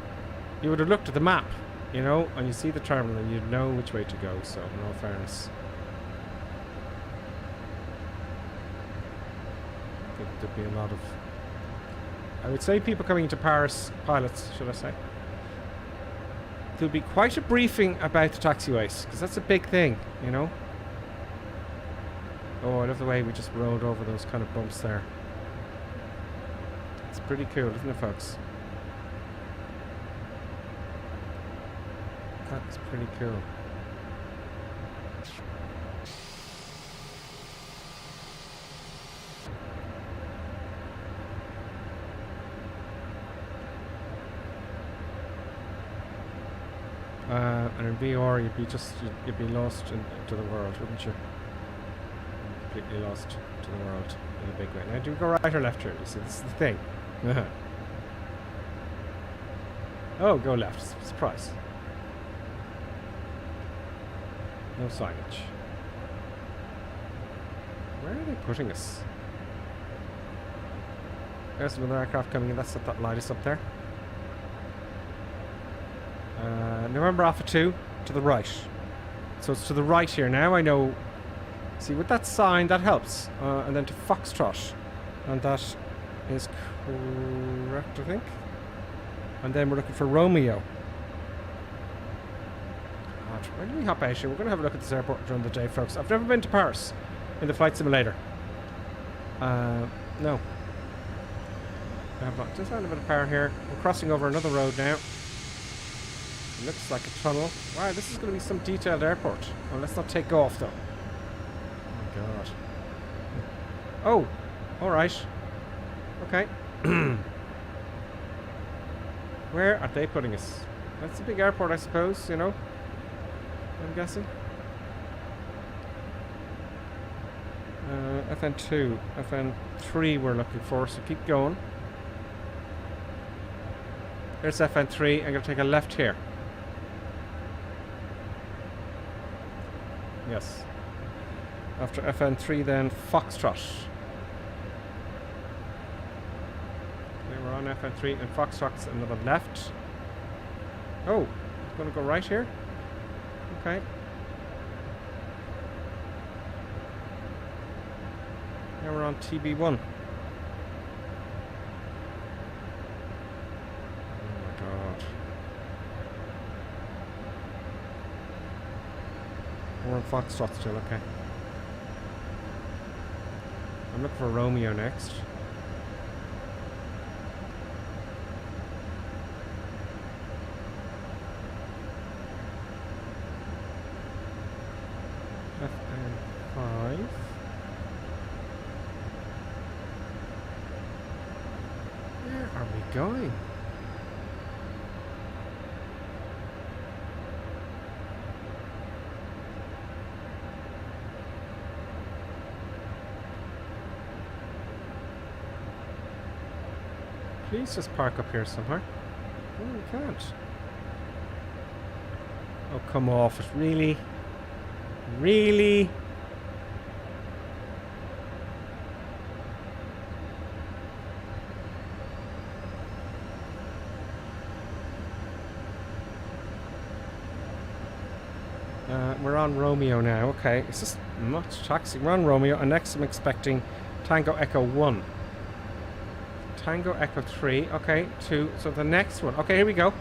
you would have looked at the map, you know, and you see the terminal and you'd know which way to go, so in all fairness. I think there'd be a lot of, I would say, people coming into Paris, pilots, should I say. There'll be quite a briefing about the taxiways, because that's a big thing, you know. Oh, I love the way we just rode over those kind of bumps there. It's pretty cool, isn't it, folks? That's pretty cool. And in VR, you'd be lost into the world, wouldn't you? Completely lost to the world in a big way. Now, do we go right or left here? You see, this is the thing. Oh, go left. Surprise. No signage. Where are they putting us? There's another aircraft coming in. That's that light is up there. November Alpha 2 to the right. So it's to the right here. Now I know. See, with that sign, that helps. And then to Foxtrot. And that is correct, I think. And then we're looking for Romeo. God, where do we hop out here? We're going to have a look at this airport during the day, folks. I've never been to Paris in the flight simulator. No. Just around a bit of power here. We're crossing over another road now. It looks like a tunnel. Wow, this is going to be some detailed airport. Oh, let's not take off, though. Oh, my God. Oh, all right. Okay. Where are they putting us? That's a big airport, I suppose, you know. I'm guessing. FN2, FN3 we're looking for, so keep going. There's FN3. I'm going to take a left here. After FN3 then Foxtrot. Okay, we're on FN3 and Foxtrot's another left. Oh, it's going to go right here. Okay. Now we're on TB1. Oh my god. We're on Foxtrot still, okay. I'm looking for Romeo next. FN5. Where are we going? Please just park up here somewhere. Oh, we can't. Oh, come off it. Really? Really? We're on Romeo now. Okay, it's just much taxi. We're on Romeo, and next I'm expecting Tango Echo 1. Tango Echo 3. Okay, 2. So the next one. Okay, here we go.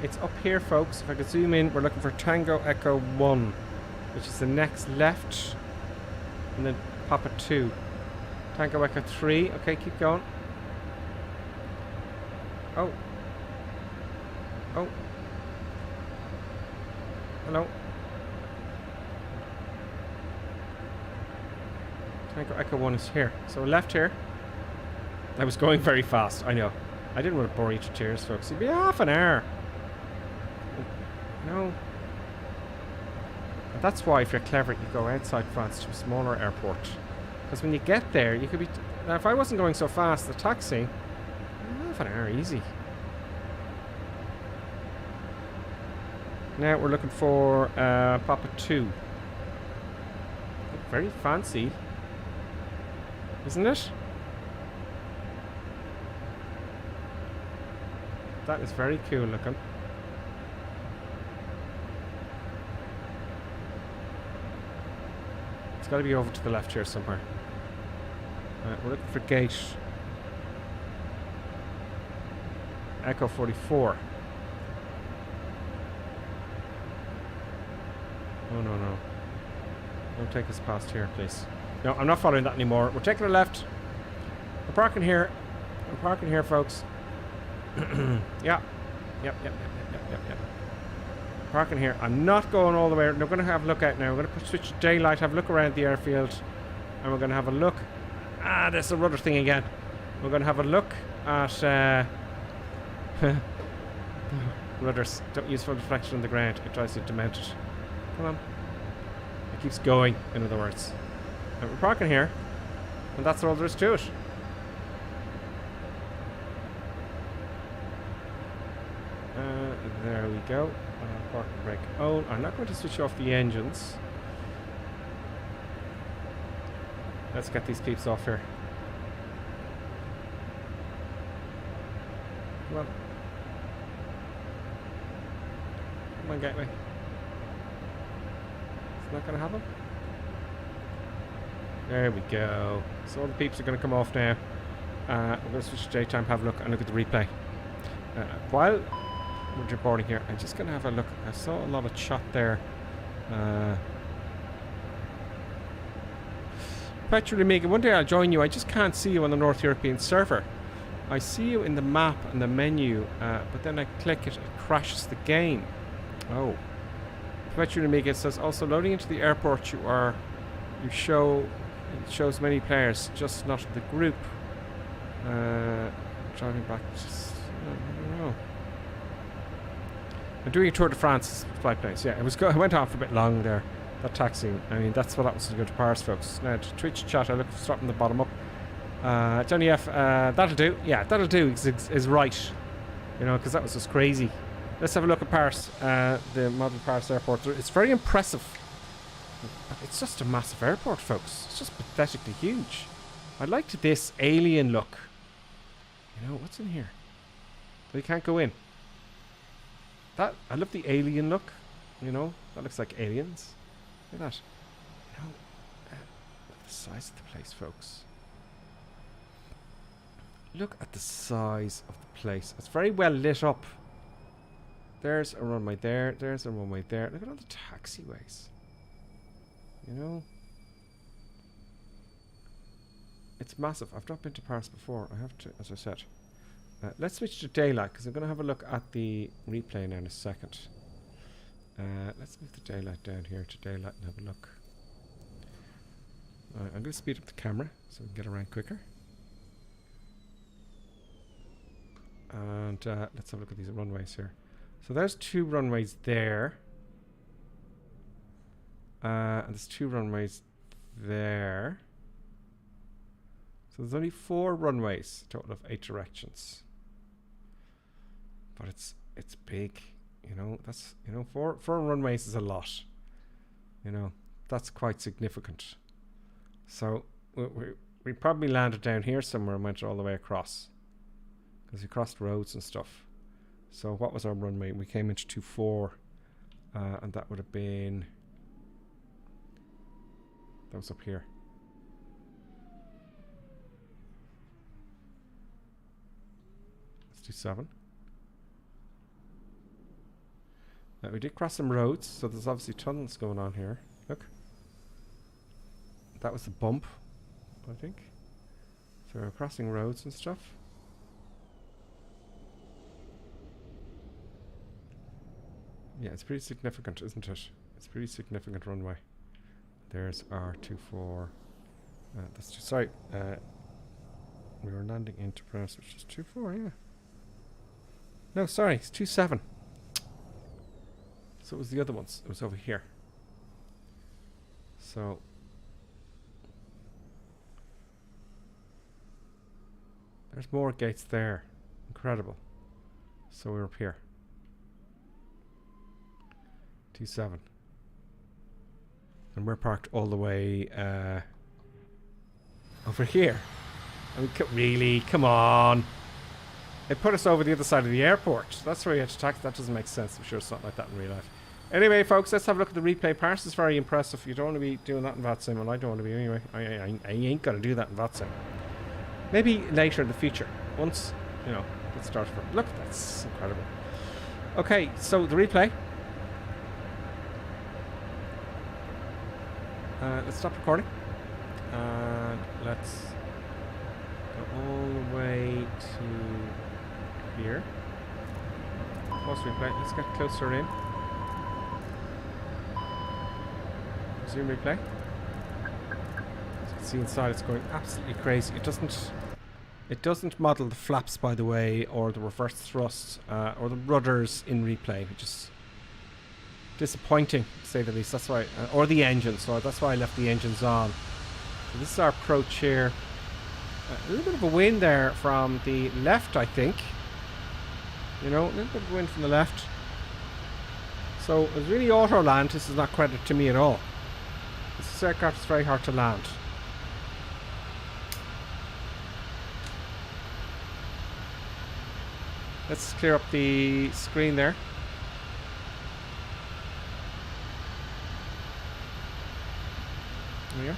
It's up here, folks. If I could zoom in, we're looking for Tango Echo 1, which is the next left. And then Papa 2. Tango Echo 3. Okay, keep going. Oh. Oh. Hello. Tango Echo 1 is here. So left here. I was going very fast, I know. I didn't want to bore you to tears, folks. It'd be half an hour. No. And that's why, if you're clever, you go outside France to a smaller airport. Because when you get there, you could be... Now, if I wasn't going so fast, the taxi... half an hour, easy. Now we're looking for Papa 2. Very fancy. Isn't it? That is very cool looking. It's got to be over to the left here somewhere. We're looking for gate Echo 44. Oh no, no. Don't take us past here, please. No, I'm not following that anymore. We're taking a left. We're parking here. We're parking here, folks. Yeah. Yep. Parking here. I'm not going all the way. We're going to have a look out now. We're going to switch to daylight, have a look around the airfield, and we're going to have a look. Ah, there's the rudder thing again. We're going to have a look at rudders. Don't use full deflection on the ground. It tries to demount it. Come on. It keeps going, in other words. And we're parking here, and that's all there is to it. There we go. Parking brake. Oh, I'm not going to switch off the engines. Let's get these peeps off here. Come on. Come on, gateway. It's not going to happen. There we go. So all the peeps are going to come off now. We're going to switch to daytime, have a look, and look at the replay. While we're reporting here, I'm just going to have a look. I saw a lot of chat there. Petrol Amiga, one day I'll join you. I just can't see you on the North European server. I see you in the map and the menu, but then I click it, it crashes the game. Oh. Petrol Amiga says also loading into the airport it shows many players, just not the group. Driving back, just, I don't know. I'm doing a Tour de France flight place. Yeah, it went on for a bit long there. That taxiing. I mean, that's what happens to go to Paris, folks. Now, to Twitch chat, I look start from the bottom up. Johnny F, that'll do. Yeah, that'll do is right. You know, because that was just crazy. Let's have a look at Paris, the model Paris airport. It's very impressive. It's just a massive airport, folks. It's just pathetically huge. I liked this alien look. You know, what's in here? We can't go in. I love the alien look. You know, that looks like aliens. Look at that. You know, look at the size of the place, folks. Look at the size of the place. It's very well lit up. There's a runway there. There's a runway there. Look at all the taxiways. You know? It's massive. I've not been to Paris before. I have to, as I said. Let's switch to daylight, because I'm going to have a look at the replay now in a second. Let's move the daylight down here to daylight and have a look. I'm going to speed up the camera so we can get around quicker. And let's have a look at these runways here. So there's 2 runways there. And there's 2 runways there. So there's only 4 runways, total of 8 directions. But it's big, you know. That's, you know, 4 runways is a lot. You know, that's quite significant. So we probably landed down here somewhere and went all the way across, because we crossed roads and stuff. So what was our runway? We came into 24, and that would have been, that was up here. Let's do 7. We did cross some roads, so there's obviously tunnels going on here. Look. That was the bump, I think. So we're crossing roads and stuff. Yeah, it's pretty significant, isn't it? It's a pretty significant runway. There's our 24. That's just, sorry. We were landing into Paris, which is 24, yeah. No, sorry, it's 27. So it was the other ones. It was over here. So there's more gates there. Incredible. So we're up here. 27. And we're parked all the way over here. And we really, come on. They put us over the other side of the airport. That's where you had to tax. That doesn't make sense. I'm sure it's not like that in real life. Anyway, folks, let's have a look at the replay. Paris is very impressive. You don't want to be doing that in VATSIM, and I don't want to be anyway. I ain't going to do that in VATSIM. Maybe later in the future. Once, you know, it starts for... Look, that's incredible. Okay, so the replay. Let's stop recording. And let's go all the way to here. Pause replay. Let's get closer in. Zoom replay. As you can see inside, it's going absolutely crazy. It doesn't model the flaps, by the way, or the reverse thrust, or the rudders in replay, which is disappointing, to say the least. That's why, or the engine. So that's why I left the engines on. So this is our approach here. A little bit of a wind there from the left, I think. You know, a little bit of wind from the left. So it's really auto land. This is not credit to me at all. This aircraft is very hard to land. Let's clear up the screen there. There we go.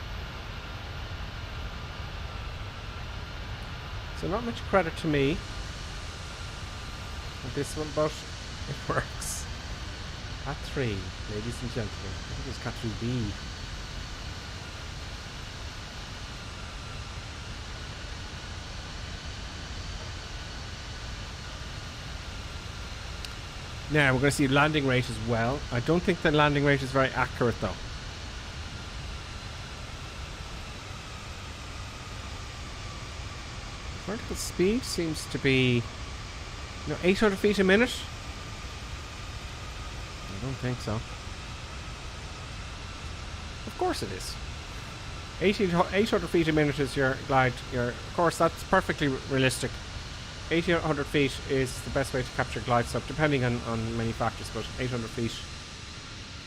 So not much credit to me with this one, but it works. Cat 3, ladies and gentlemen. I think it's Cat 3B. Now we're going to see landing rate as well. I don't think the landing rate is very accurate though. Vertical speed seems to be, 800 feet a minute. I don't think so. Of course it is. 800 feet a minute is your glide. Of course, that's perfectly realistic. 800 feet is the best way to capture glide slope, depending on many factors, but 800 feet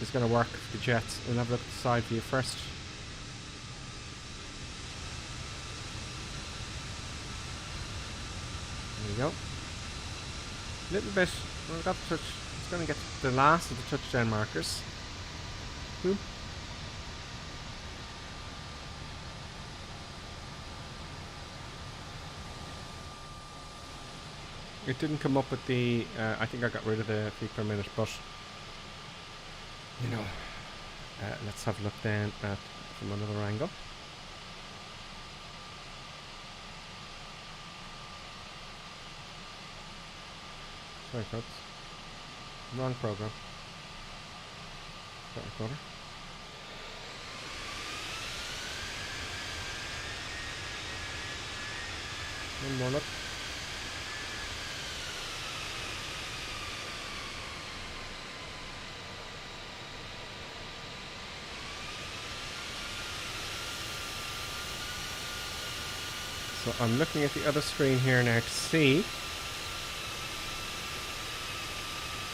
is going to work for the jets. We'll have a look at the side view first. There we go. A little bit. Well, we've got the touch. It's going to get the last of the touchdown markers. Boom. It didn't come up with the, I think I got rid of the feet per minute, but, you know, let's have a look then at from another angle. Sorry folks, wrong program. Start recorder. One more look. So I'm looking at the other screen here now to see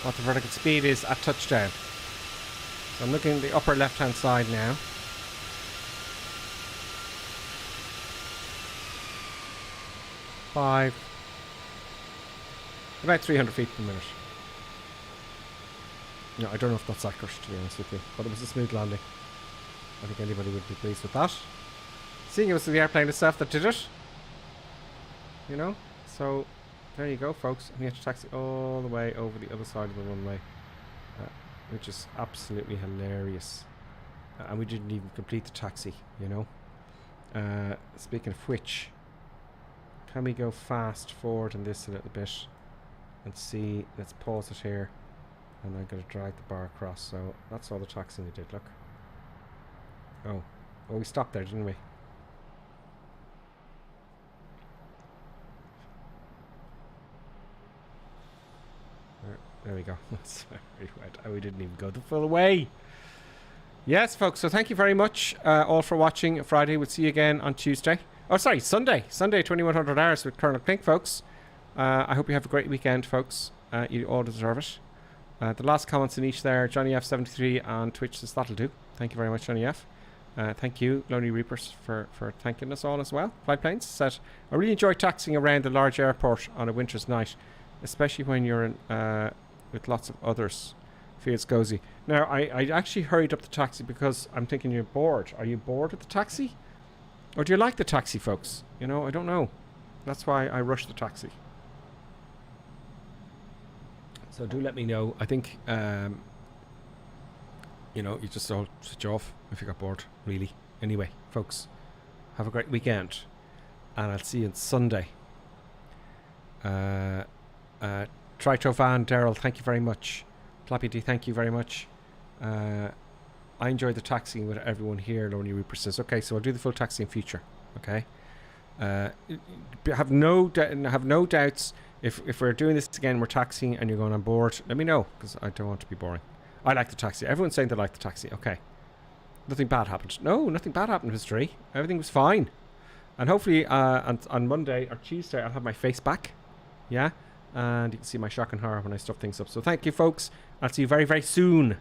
what the vertical speed is at touchdown. So I'm looking at the upper left hand side now. About 300 feet per minute. No, I don't know if that's accurate, to be honest with you, but it was a smooth landing. I think anybody would be pleased with that. Seeing it was the airplane itself that did it. You know, so there you go, folks. And we have to taxi all the way over the other side of the runway, which is absolutely hilarious. And we didn't even complete the taxi, you know. Speaking of which, can we go fast forward in this a little bit and see? Let's pause it here, and I'm going to drag the bar across. So that's all the taxiing we did. Look. Oh, we stopped there, didn't we? There we go. That's very wet. And we didn't even go the full way. Yes, folks. So thank you very much all for watching Friday. We'll see you again on Tuesday. Oh, sorry, Sunday. Sunday, 2100 hours with Colonel Klink, folks. I hope you have a great weekend, folks. You all deserve it. The last comments in each there, Johnny F73 on Twitch says that'll do. Thank you very much, Johnny F. Thank you, Lonely Reapers, for thanking us all as well. Flight Planes said, I really enjoy taxiing around the large airport on a winter's night, especially when you're in... with lots of others. Feels cozy. Now, I actually hurried up the taxi because I'm thinking you're bored. Are you bored with the taxi? Or do you like the taxi, folks? You know, I don't know. That's why I rushed the taxi. So do let me know. I think, you know, you just all switch off if you got bored, really. Anyway, folks, have a great weekend. And I'll see you on Sunday. Tritovan, Daryl, thank you very much. Flappy D, thank you very much. I enjoyed the taxiing with everyone here, Lonely Reaper says. Okay, so I'll do the full taxi in future. Okay. Have no doubts. If we're doing this again, we're taxiing and you're going on board, let me know, because I don't want to be boring. I like the taxi. Everyone's saying they like the taxi. Okay. Nothing bad happened. No, nothing bad happened, Mr. E. Everything was fine. And hopefully on Monday or Tuesday, I'll have my face back. Yeah. And you can see my shock and horror when I stuff things up. So thank you, folks. I'll see you very, very soon.